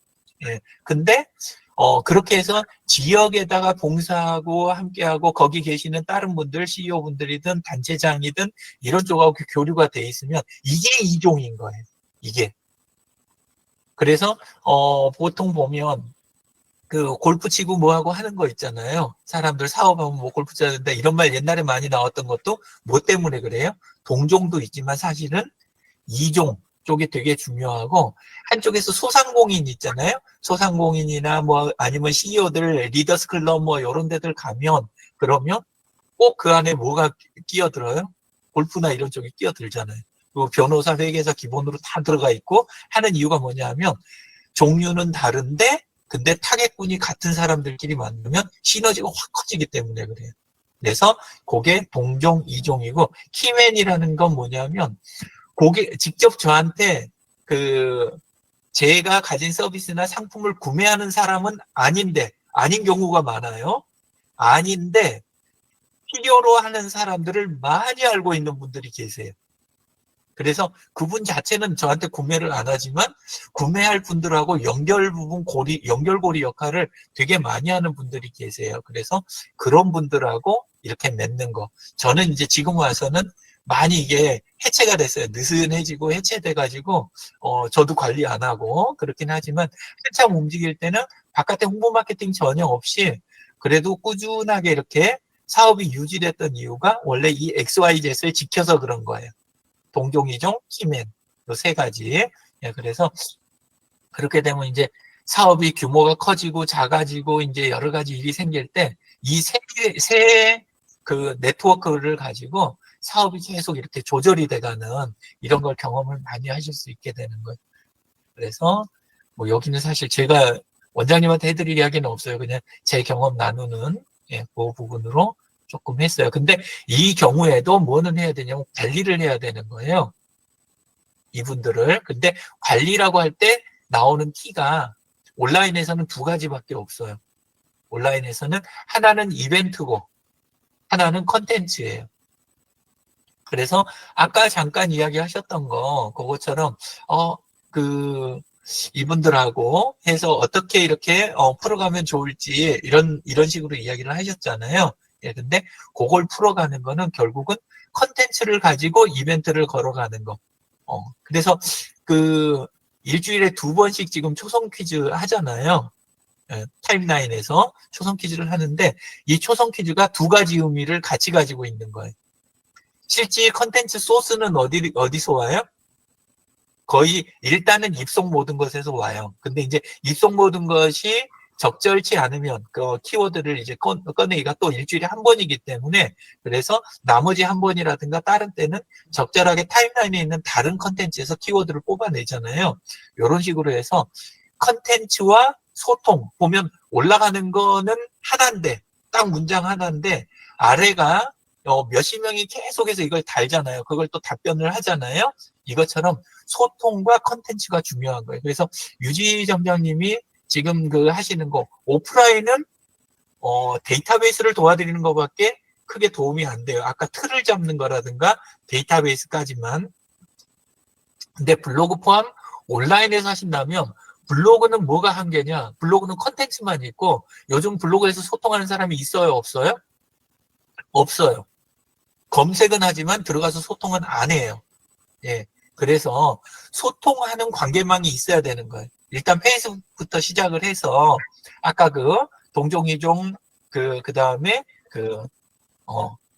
예. 근데, 그렇게 해서 지역에다가 봉사하고 함께하고 거기 계시는 다른 분들, CEO 분들이든 단체장이든 이런 쪽하고 교류가 돼 있으면 이게 이종인 거예요. 이게. 그래서, 보통 보면 그 골프 치고 뭐하고 하는 거 있잖아요. 사람들 사업하면 뭐 골프 쳐야 된다 이런 말 옛날에 많이 나왔던 것도 뭐 때문에 그래요? 동종도 있지만 사실은 이종 쪽이 되게 중요하고 한쪽에서 소상공인 있잖아요. 소상공인이나 뭐 아니면 CEO들 리더스 클럽 뭐 이런 데들 가면 그러면 꼭 그 안에 뭐가 끼어들어요? 골프나 이런 쪽이 끼어들잖아요. 그리고 변호사 회계사 기본으로 다 들어가 있고 하는 이유가 뭐냐면 종류는 다른데 근데 타겟군이 같은 사람들끼리 만나면 시너지가 확 커지기 때문에 그래요. 그래서 그게 동종, 이종이고 키맨이라는 건 뭐냐면 직접 저한테 제가 가진 서비스나 상품을 구매하는 사람은 아닌 경우가 많아요. 아닌데 필요로 하는 사람들을 많이 알고 있는 분들이 계세요. 그래서 그분 자체는 저한테 구매를 안 하지만 구매할 분들하고 연결고리 역할을 되게 많이 하는 분들이 계세요. 그래서 그런 분들하고 이렇게 맺는 거. 저는 이제 지금 와서는 많이 이게 해체가 됐어요. 느슨해지고 해체돼가지고 저도 관리 안 하고 그렇긴 하지만 한참 움직일 때는 바깥에 홍보 마케팅 전혀 없이 그래도 꾸준하게 이렇게 사업이 유지됐던 이유가 원래 이 XYZ를 지켜서 그런 거예요. 동종, 이종, 키맨 이 세 가지. 예, 그래서 그렇게 되면 이제 사업이 규모가 커지고 작아지고 이제 여러 가지 일이 생길 때 이 세 그 네트워크를 가지고 사업이 계속 이렇게 조절이 돼가는 이런 걸 경험을 많이 하실 수 있게 되는 거예요. 그래서 뭐 여기는 사실 제가 원장님한테 해드릴 이야기는 없어요. 그냥 제 경험 나누는 그 부분으로 조금 했어요. 근데 이 경우에도 뭐는 해야 되냐면 관리를 해야 되는 거예요. 이분들을. 근데 관리라고 할 때 나오는 키가 온라인에서는 두 가지밖에 없어요. 온라인에서는 하나는 이벤트고 하나는 컨텐츠예요. 그래서 아까 잠깐 이야기하셨던 거 그것처럼 그 이분들하고 해서 어떻게 이렇게 풀어가면 좋을지 이런 식으로 이야기를 하셨잖아요. 예, 근데 그걸 풀어가는 거는 결국은 컨텐츠를 가지고 이벤트를 걸어가는 거. 그래서 그 일주일에 2번씩 지금 초성 퀴즈 하잖아요. 예, 타임라인에서 초성 퀴즈를 하는데 이 초성 퀴즈가 두 가지 의미를 같이 가지고 있는 거예요. 실제 컨텐츠 소스는 어디서 와요? 거의 일단은 입속 모든 것에서 와요. 근데 이제 입속 모든 것이 적절치 않으면 그 키워드를 이제 꺼내기가 또 일주일에 한 번이기 때문에 그래서 나머지 한 번이라든가 다른 때는 적절하게 타임라인에 있는 다른 컨텐츠에서 키워드를 뽑아내잖아요. 이런 식으로 해서 컨텐츠와 소통 보면 올라가는 거는 하나인데 딱 문장 하나인데 아래가 몇십 명이 계속해서 이걸 달잖아요. 그걸 또 답변을 하잖아요. 이것처럼 소통과 컨텐츠가 중요한 거예요. 그래서 유지 점장님이 지금 그 하시는 거 오프라인은 데이터베이스를 도와드리는 것밖에 크게 도움이 안 돼요. 아까 틀을 잡는 거라든가 데이터베이스까지만. 근데 블로그 포함 온라인에서 하신다면 블로그는 뭐가 한계냐? 블로그는 컨텐츠만 있고 요즘 블로그에서 소통하는 사람이 있어요? 없어요? 없어요. 검색은 하지만 들어가서 소통은 안 해요. 예. 그래서 소통하는 관계망이 있어야 되는 거예요. 일단 페이스북부터 시작을 해서 아까 그 동종이종 그 다음에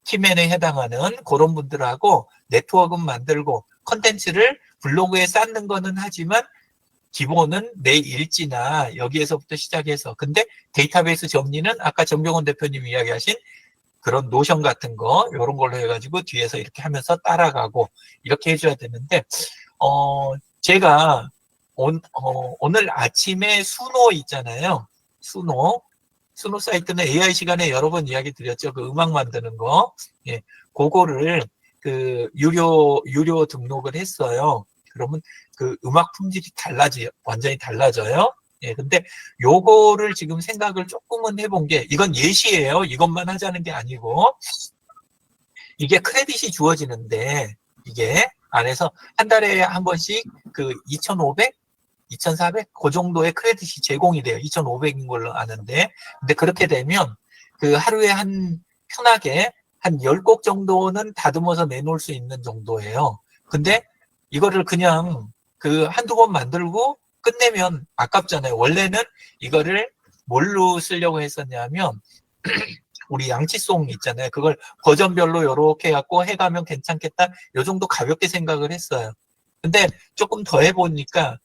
키맨에 해당하는 그런 분들하고 네트워크 만들고 컨텐츠를 블로그에 쌓는 거는 하지만 기본은 내 일지나 여기에서부터 시작해서 근데 데이터베이스 정리는 아까 정병원 대표님 이야기하신 그런 노션 같은 거 이런 걸로 해가지고 뒤에서 이렇게 하면서 따라가고 이렇게 해줘야 되는데 제가 오늘 아침에 수노 있잖아요. 수노 사이트는 AI 시간에 여러 번 이야기 드렸죠. 그 음악 만드는 거. 예, 그거를 그 유료 등록을 했어요. 그러면 그 음악 품질이 완전히 달라져요. 예, 근데 요거를 지금 생각을 조금은 해본 게 이건 예시예요. 이것만 하자는 게 아니고 이게 크레딧이 주어지는데 이게 안에서 한 달에 한 번씩 그 2,500, 2,400 그 정도의 크레딧이 제공이 돼요. 2,500인 걸로 아는데 근데 그렇게 되면 그 하루에 편하게 한 10곡 정도는 다듬어서 내놓을 수 있는 정도예요. 근데 이거를 그냥 그 한두 번 만들고 끝내면 아깝잖아요. 원래는 이거를 뭘로 쓰려고 했었냐면 우리 양치송 있잖아요. 그걸 버전별로 이렇게 해갖고 해가면 괜찮겠다. 요 정도 가볍게 생각을 했어요. 근데 조금 더 해보니까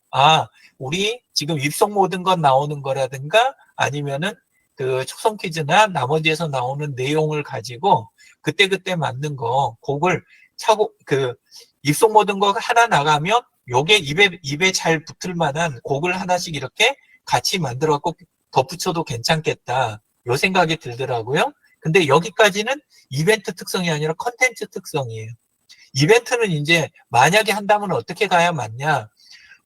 우리 지금 입속 모든 건 나오는 거라든가 아니면은 그 초성 퀴즈나 나머지에서 나오는 내용을 가지고 그때 맞는 거 곡을 차고 그 입속 모든 거 하나 나가면 요게 입에 잘 붙을 만한 곡을 하나씩 이렇게 같이 만들어갖고 덧붙여도 괜찮겠다. 요 생각이 들더라고요. 근데 여기까지는 이벤트 특성이 아니라 컨텐츠 특성이에요. 이벤트는 이제 만약에 한다면 어떻게 가야 맞냐?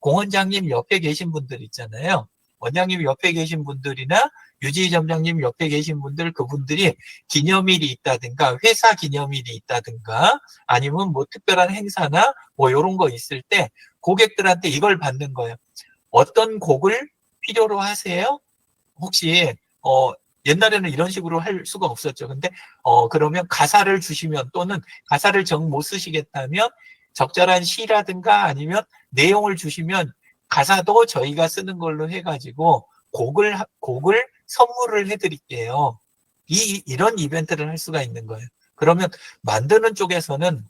공원장님 옆에 계신 분들 있잖아요. 원장님 옆에 계신 분들이나 유지 점장님 옆에 계신 분들 그분들이 기념일이 있다든가 회사 기념일이 있다든가 아니면 뭐 특별한 행사나 뭐 이런 거 있을 때 고객들한테 이걸 받는 거예요. 어떤 곡을 필요로 하세요? 혹시 옛날에는 이런 식으로 할 수가 없었죠. 근데 그러면 가사를 주시면 또는 가사를 정 못 쓰시겠다면 적절한 시라든가 아니면 내용을 주시면 가사도 저희가 쓰는 걸로 해가지고 곡을 선물을 해드릴게요. 이런 이벤트를 할 수가 있는 거예요. 그러면 만드는 쪽에서는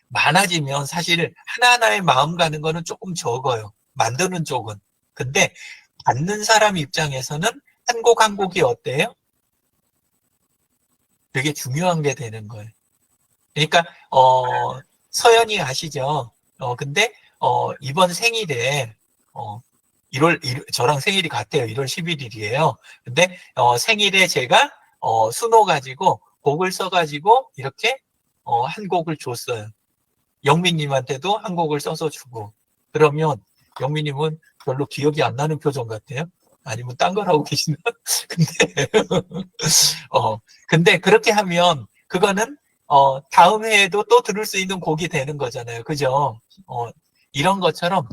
많아지면 사실 하나하나의 마음 가는 거는 조금 적어요. 만드는 쪽은. 근데 받는 사람 입장에서는 한 곡 한 곡이 어때요? 되게 중요한 게 되는 거예요. 그러니까 서연이 아시죠? 근데 이번 생일에 1월, 저랑 생일이 같아요. 1월 11일이에요. 근데 생일에 제가 수노 가지고 곡을 써가지고 이렇게 한 곡을 줬어요. 영민님한테도 한 곡을 써서 주고. 그러면 영민님은 별로 기억이 안 나는 표정 같아요. 아니면 딴 걸 하고 계시나? 근데 근데 그렇게 하면 그거는 다음 해에도 또 들을 수 있는 곡이 되는 거잖아요. 그죠? 이런 것처럼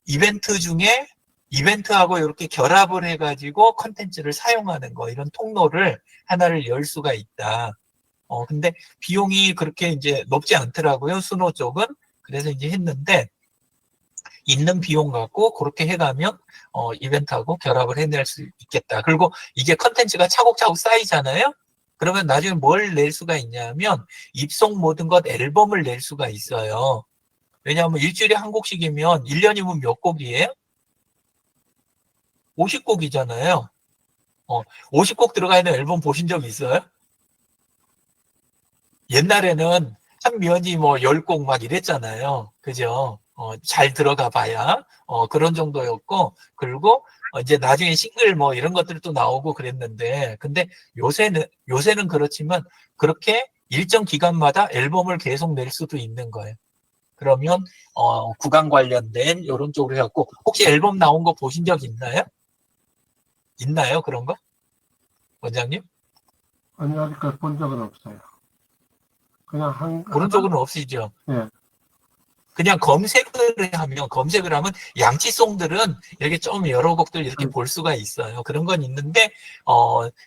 이벤트 중에 이벤트하고 이렇게 결합을 해가지고 컨텐츠를 사용하는 거, 이런 통로를 하나를 열 수가 있다. 근데 비용이 그렇게 이제 높지 않더라고요. 수노 쪽은. 그래서 이제 했는데, 있는 비용 갖고 그렇게 해가면, 이벤트하고 결합을 해낼 수 있겠다. 그리고 이게 컨텐츠가 차곡차곡 쌓이잖아요? 그러면 나중에 뭘 낼 수가 있냐면, 입송 모든 것 앨범을 낼 수가 있어요. 왜냐하면 일주일에 한 곡씩이면 1년이면 몇 곡이에요? 50곡이잖아요. 50곡 들어가 있는 앨범 보신 적 있어요? 옛날에는 한 면이 뭐 10곡 막 이랬잖아요. 그죠? 잘 들어가 봐야 그런 정도였고, 그리고 이제 나중에 싱글 뭐 이런 것들도 나오고 그랬는데, 근데 요새는 그렇지만 그렇게 일정 기간마다 앨범을 계속 낼 수도 있는 거예요. 그러면 구강 관련된 이런 쪽으로 해갖고, 혹시 앨범 나온 거 보신 적 있나요? 있나요? 그런 거? 원장님? 아니, 아직까지 본 적은 없어요. 그냥 그런 쪽은 없으시죠? 예. 그냥 검색을 하면 양치송들은 이렇게 좀 여러 곡들 이렇게 볼 수가 있어요. 그런 건 있는데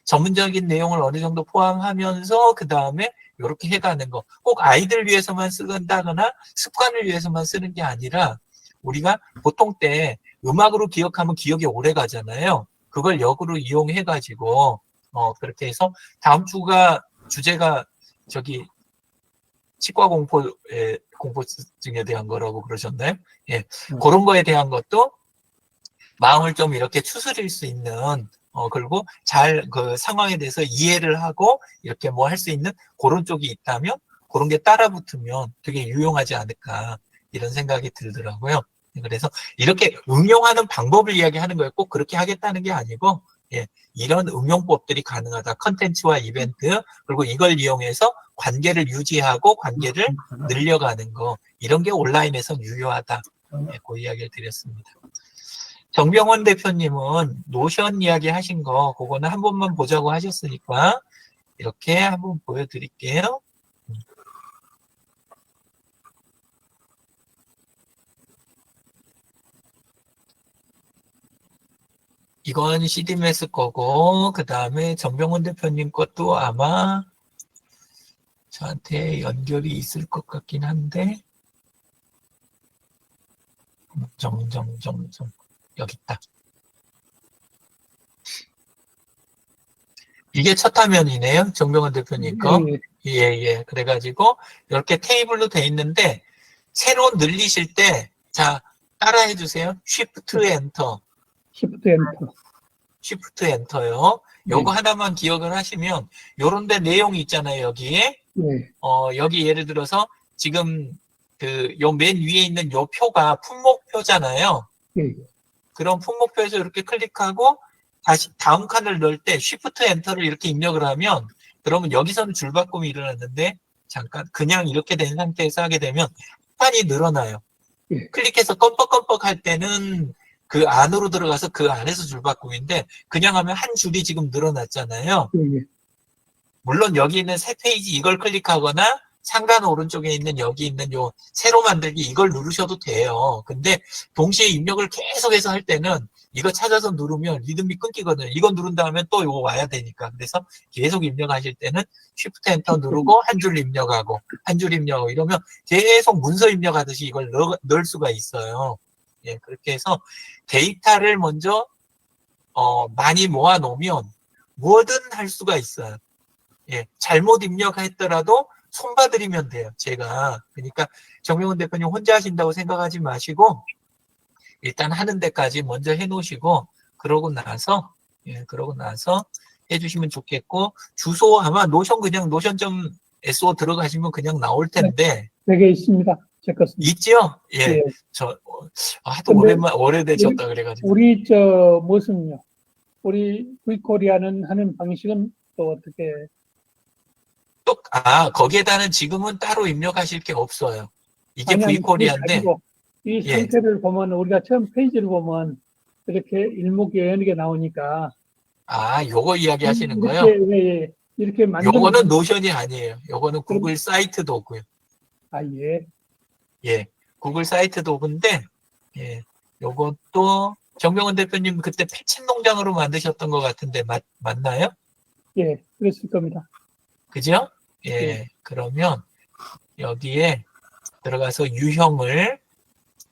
전문적인 내용을 어느 정도 포함하면서 그 다음에 이렇게 해가는 거. 꼭 아이들 위해서만 쓴다거나 습관을 위해서만 쓰는 게 아니라, 우리가 보통 때 음악으로 기억하면 기억이 오래 가잖아요. 그걸 역으로 이용해가지고 그렇게 해서 다음 주제가 저기 치과 공포증에 대한 거라고 그러셨나요? 예. 그런 거에 대한 것도 마음을 좀 이렇게 추스릴 수 있는, 그리고 잘 그 상황에 대해서 이해를 하고 이렇게 뭐 할 수 있는 그런 쪽이 있다면, 그런 게 따라 붙으면 되게 유용하지 않을까, 이런 생각이 들더라고요. 그래서 이렇게 응용하는 방법을 이야기하는 거예요. 꼭 그렇게 하겠다는 게 아니고, 예, 이런 응용법들이 가능하다. 컨텐츠와 이벤트, 그리고 이걸 이용해서 관계를 유지하고 관계를 늘려가는 거, 이런 게 온라인에서 유효하다. 예, 그 이야기를 드렸습니다. 정병원 대표님은 노션 이야기 하신 거, 그거는 한 번만 보자고 하셨으니까 이렇게 한번 보여드릴게요. 이건 CDMS 거고, 그 다음에 정병원 대표님 것도 아마 저한테 연결이 있을 것 같긴 한데, 여기 있다. 이게 첫 화면이네요. 정병원 대표님 거. 예. 그래가지고 이렇게 테이블로 돼 있는데, 새로 늘리실 때, 자, 따라해 주세요. Shift Enter. Shift Enter요. 요거 하나만 기억을 하시면, 요런 데 내용이 있잖아요, 여기에. 여기 예를 들어서 지금 요 맨 위에 있는 요 표가 품목표잖아요. 그런 품목표에서 이렇게 클릭하고 다시 다음 칸을 넣을 때 Shift Enter를 이렇게 입력을 하면, 그러면 여기서는 줄바꿈이 일어났는데, 잠깐 그냥 이렇게 된 상태에서 하게 되면 칸이 늘어나요. 클릭해서 껌뻑껌뻑 할 때는 그 안으로 들어가서 그 안에서 줄바꿈인데, 그냥 하면 한 줄이 지금 늘어났잖아요. 물론 여기 있는 새 페이지 이걸 클릭하거나 상단 오른쪽에 있는 여기 있는 요 새로 만들기 이걸 누르셔도 돼요. 근데 동시에 입력을 계속해서 할 때는 이거 찾아서 누르면 리듬이 끊기거든요. 이거 누른 다음에 또 이거 와야 되니까. 그래서 계속 입력하실 때는 Shift Enter 누르고 한 줄 입력하고 한 줄 입력하고 이러면 계속 문서 입력하듯이 이걸 넣을 수가 있어요. 예, 그렇게 해서 데이터를 먼저 많이 모아 놓으면 뭐든 할 수가 있어요. 예, 잘못 입력했더라도 손봐드리면 돼요, 제가. 그러니까 정명훈 대표님 혼자 하신다고 생각하지 마시고, 일단 하는 데까지 먼저 해놓으시고, 그러고 나서 해주시면 좋겠고, 주소 아마 노션 그냥 notion.so 들어가시면 그냥 나올 텐데, 되게 있습니다. 제 것은. 있죠? 예. 예. 하도 근데 오래되셨다 그래가지고. 우리 무슨요? 우리 V코리아는 하는 방식은 또 어떻게? 거기에다는 지금은 따로 입력하실 게 없어요. 이게 아니, V코리아인데, 그거 가지고 이 예. 상태를 보면 우리가 처음 페이지를 보면 이렇게 일목요연하게 나오니까 요거 이야기 하시는 거요? 이렇게 만드는 요거는 노션이 아니에요. 요거는 구글 사이트 도구요. 예. 예. 구글 사이트 도구인데, 예. 요것도 정명훈 대표님 그때 패친 농장으로 만드셨던 것 같은데, 맞나요? 예, 그랬을 겁니다. 그죠? 예. 예. 그러면 여기에 들어가서 유형을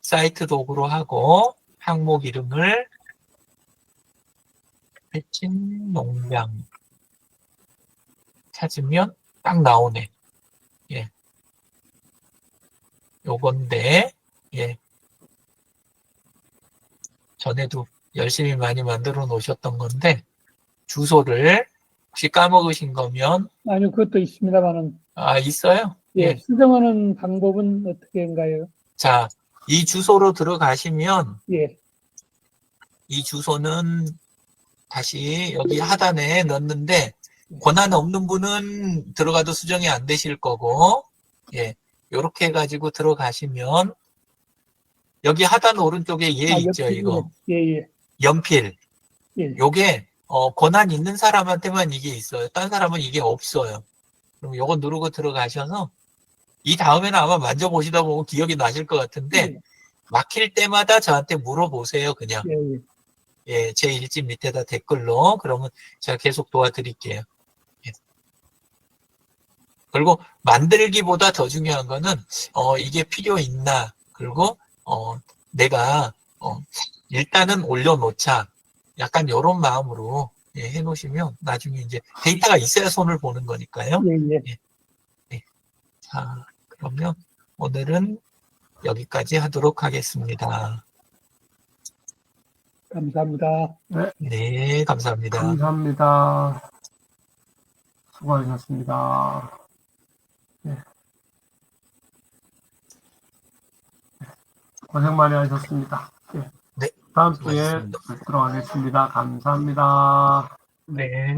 사이트 도구로 하고 항목 이름을 패친 농장 찾으면 딱 나오네. 예. 요건데, 예. 전에도 열심히 많이 만들어 놓으셨던 건데, 주소를 혹시 까먹으신 거면, 아니요, 그것도 있습니다만은 있어요? 예, 수정하는 방법은 어떻게인가요? 자, 이 주소로 들어가시면, 예, 이 주소는 다시 여기 하단에 넣는데, 권한 없는 분은 들어가도 수정이 안 되실 거고, 예, 요렇게 해가지고 들어가시면, 여기 하단 오른쪽에 있죠, 이거. 예. 연필. 예. 요게, 권한 있는 사람한테만 이게 있어요. 딴 사람은 이게 없어요. 그럼 요거 누르고 들어가셔서, 이 다음에는 아마 만져보시다 보면 기억이 나실 것 같은데, 막힐 때마다 저한테 물어보세요, 그냥. 예, 제 일집 밑에다 댓글로. 그러면 제가 계속 도와드릴게요. 예. 그리고 만들기보다 더 중요한 거는, 이게 필요 있나. 그리고, 내가, 일단은 올려놓자. 약간 이런 마음으로 해놓으시면 나중에 이제 데이터가 있어야 손을 보는 거니까요. 예. 자, 그러면 오늘은 여기까지 하도록 하겠습니다. 감사합니다. 네, 감사합니다. 감사합니다. 수고하셨습니다. 네. 고생 많이 하셨습니다. 네. 네, 다음 주에 수고하셨습니다. 뵙도록 하겠습니다. 감사합니다. 네.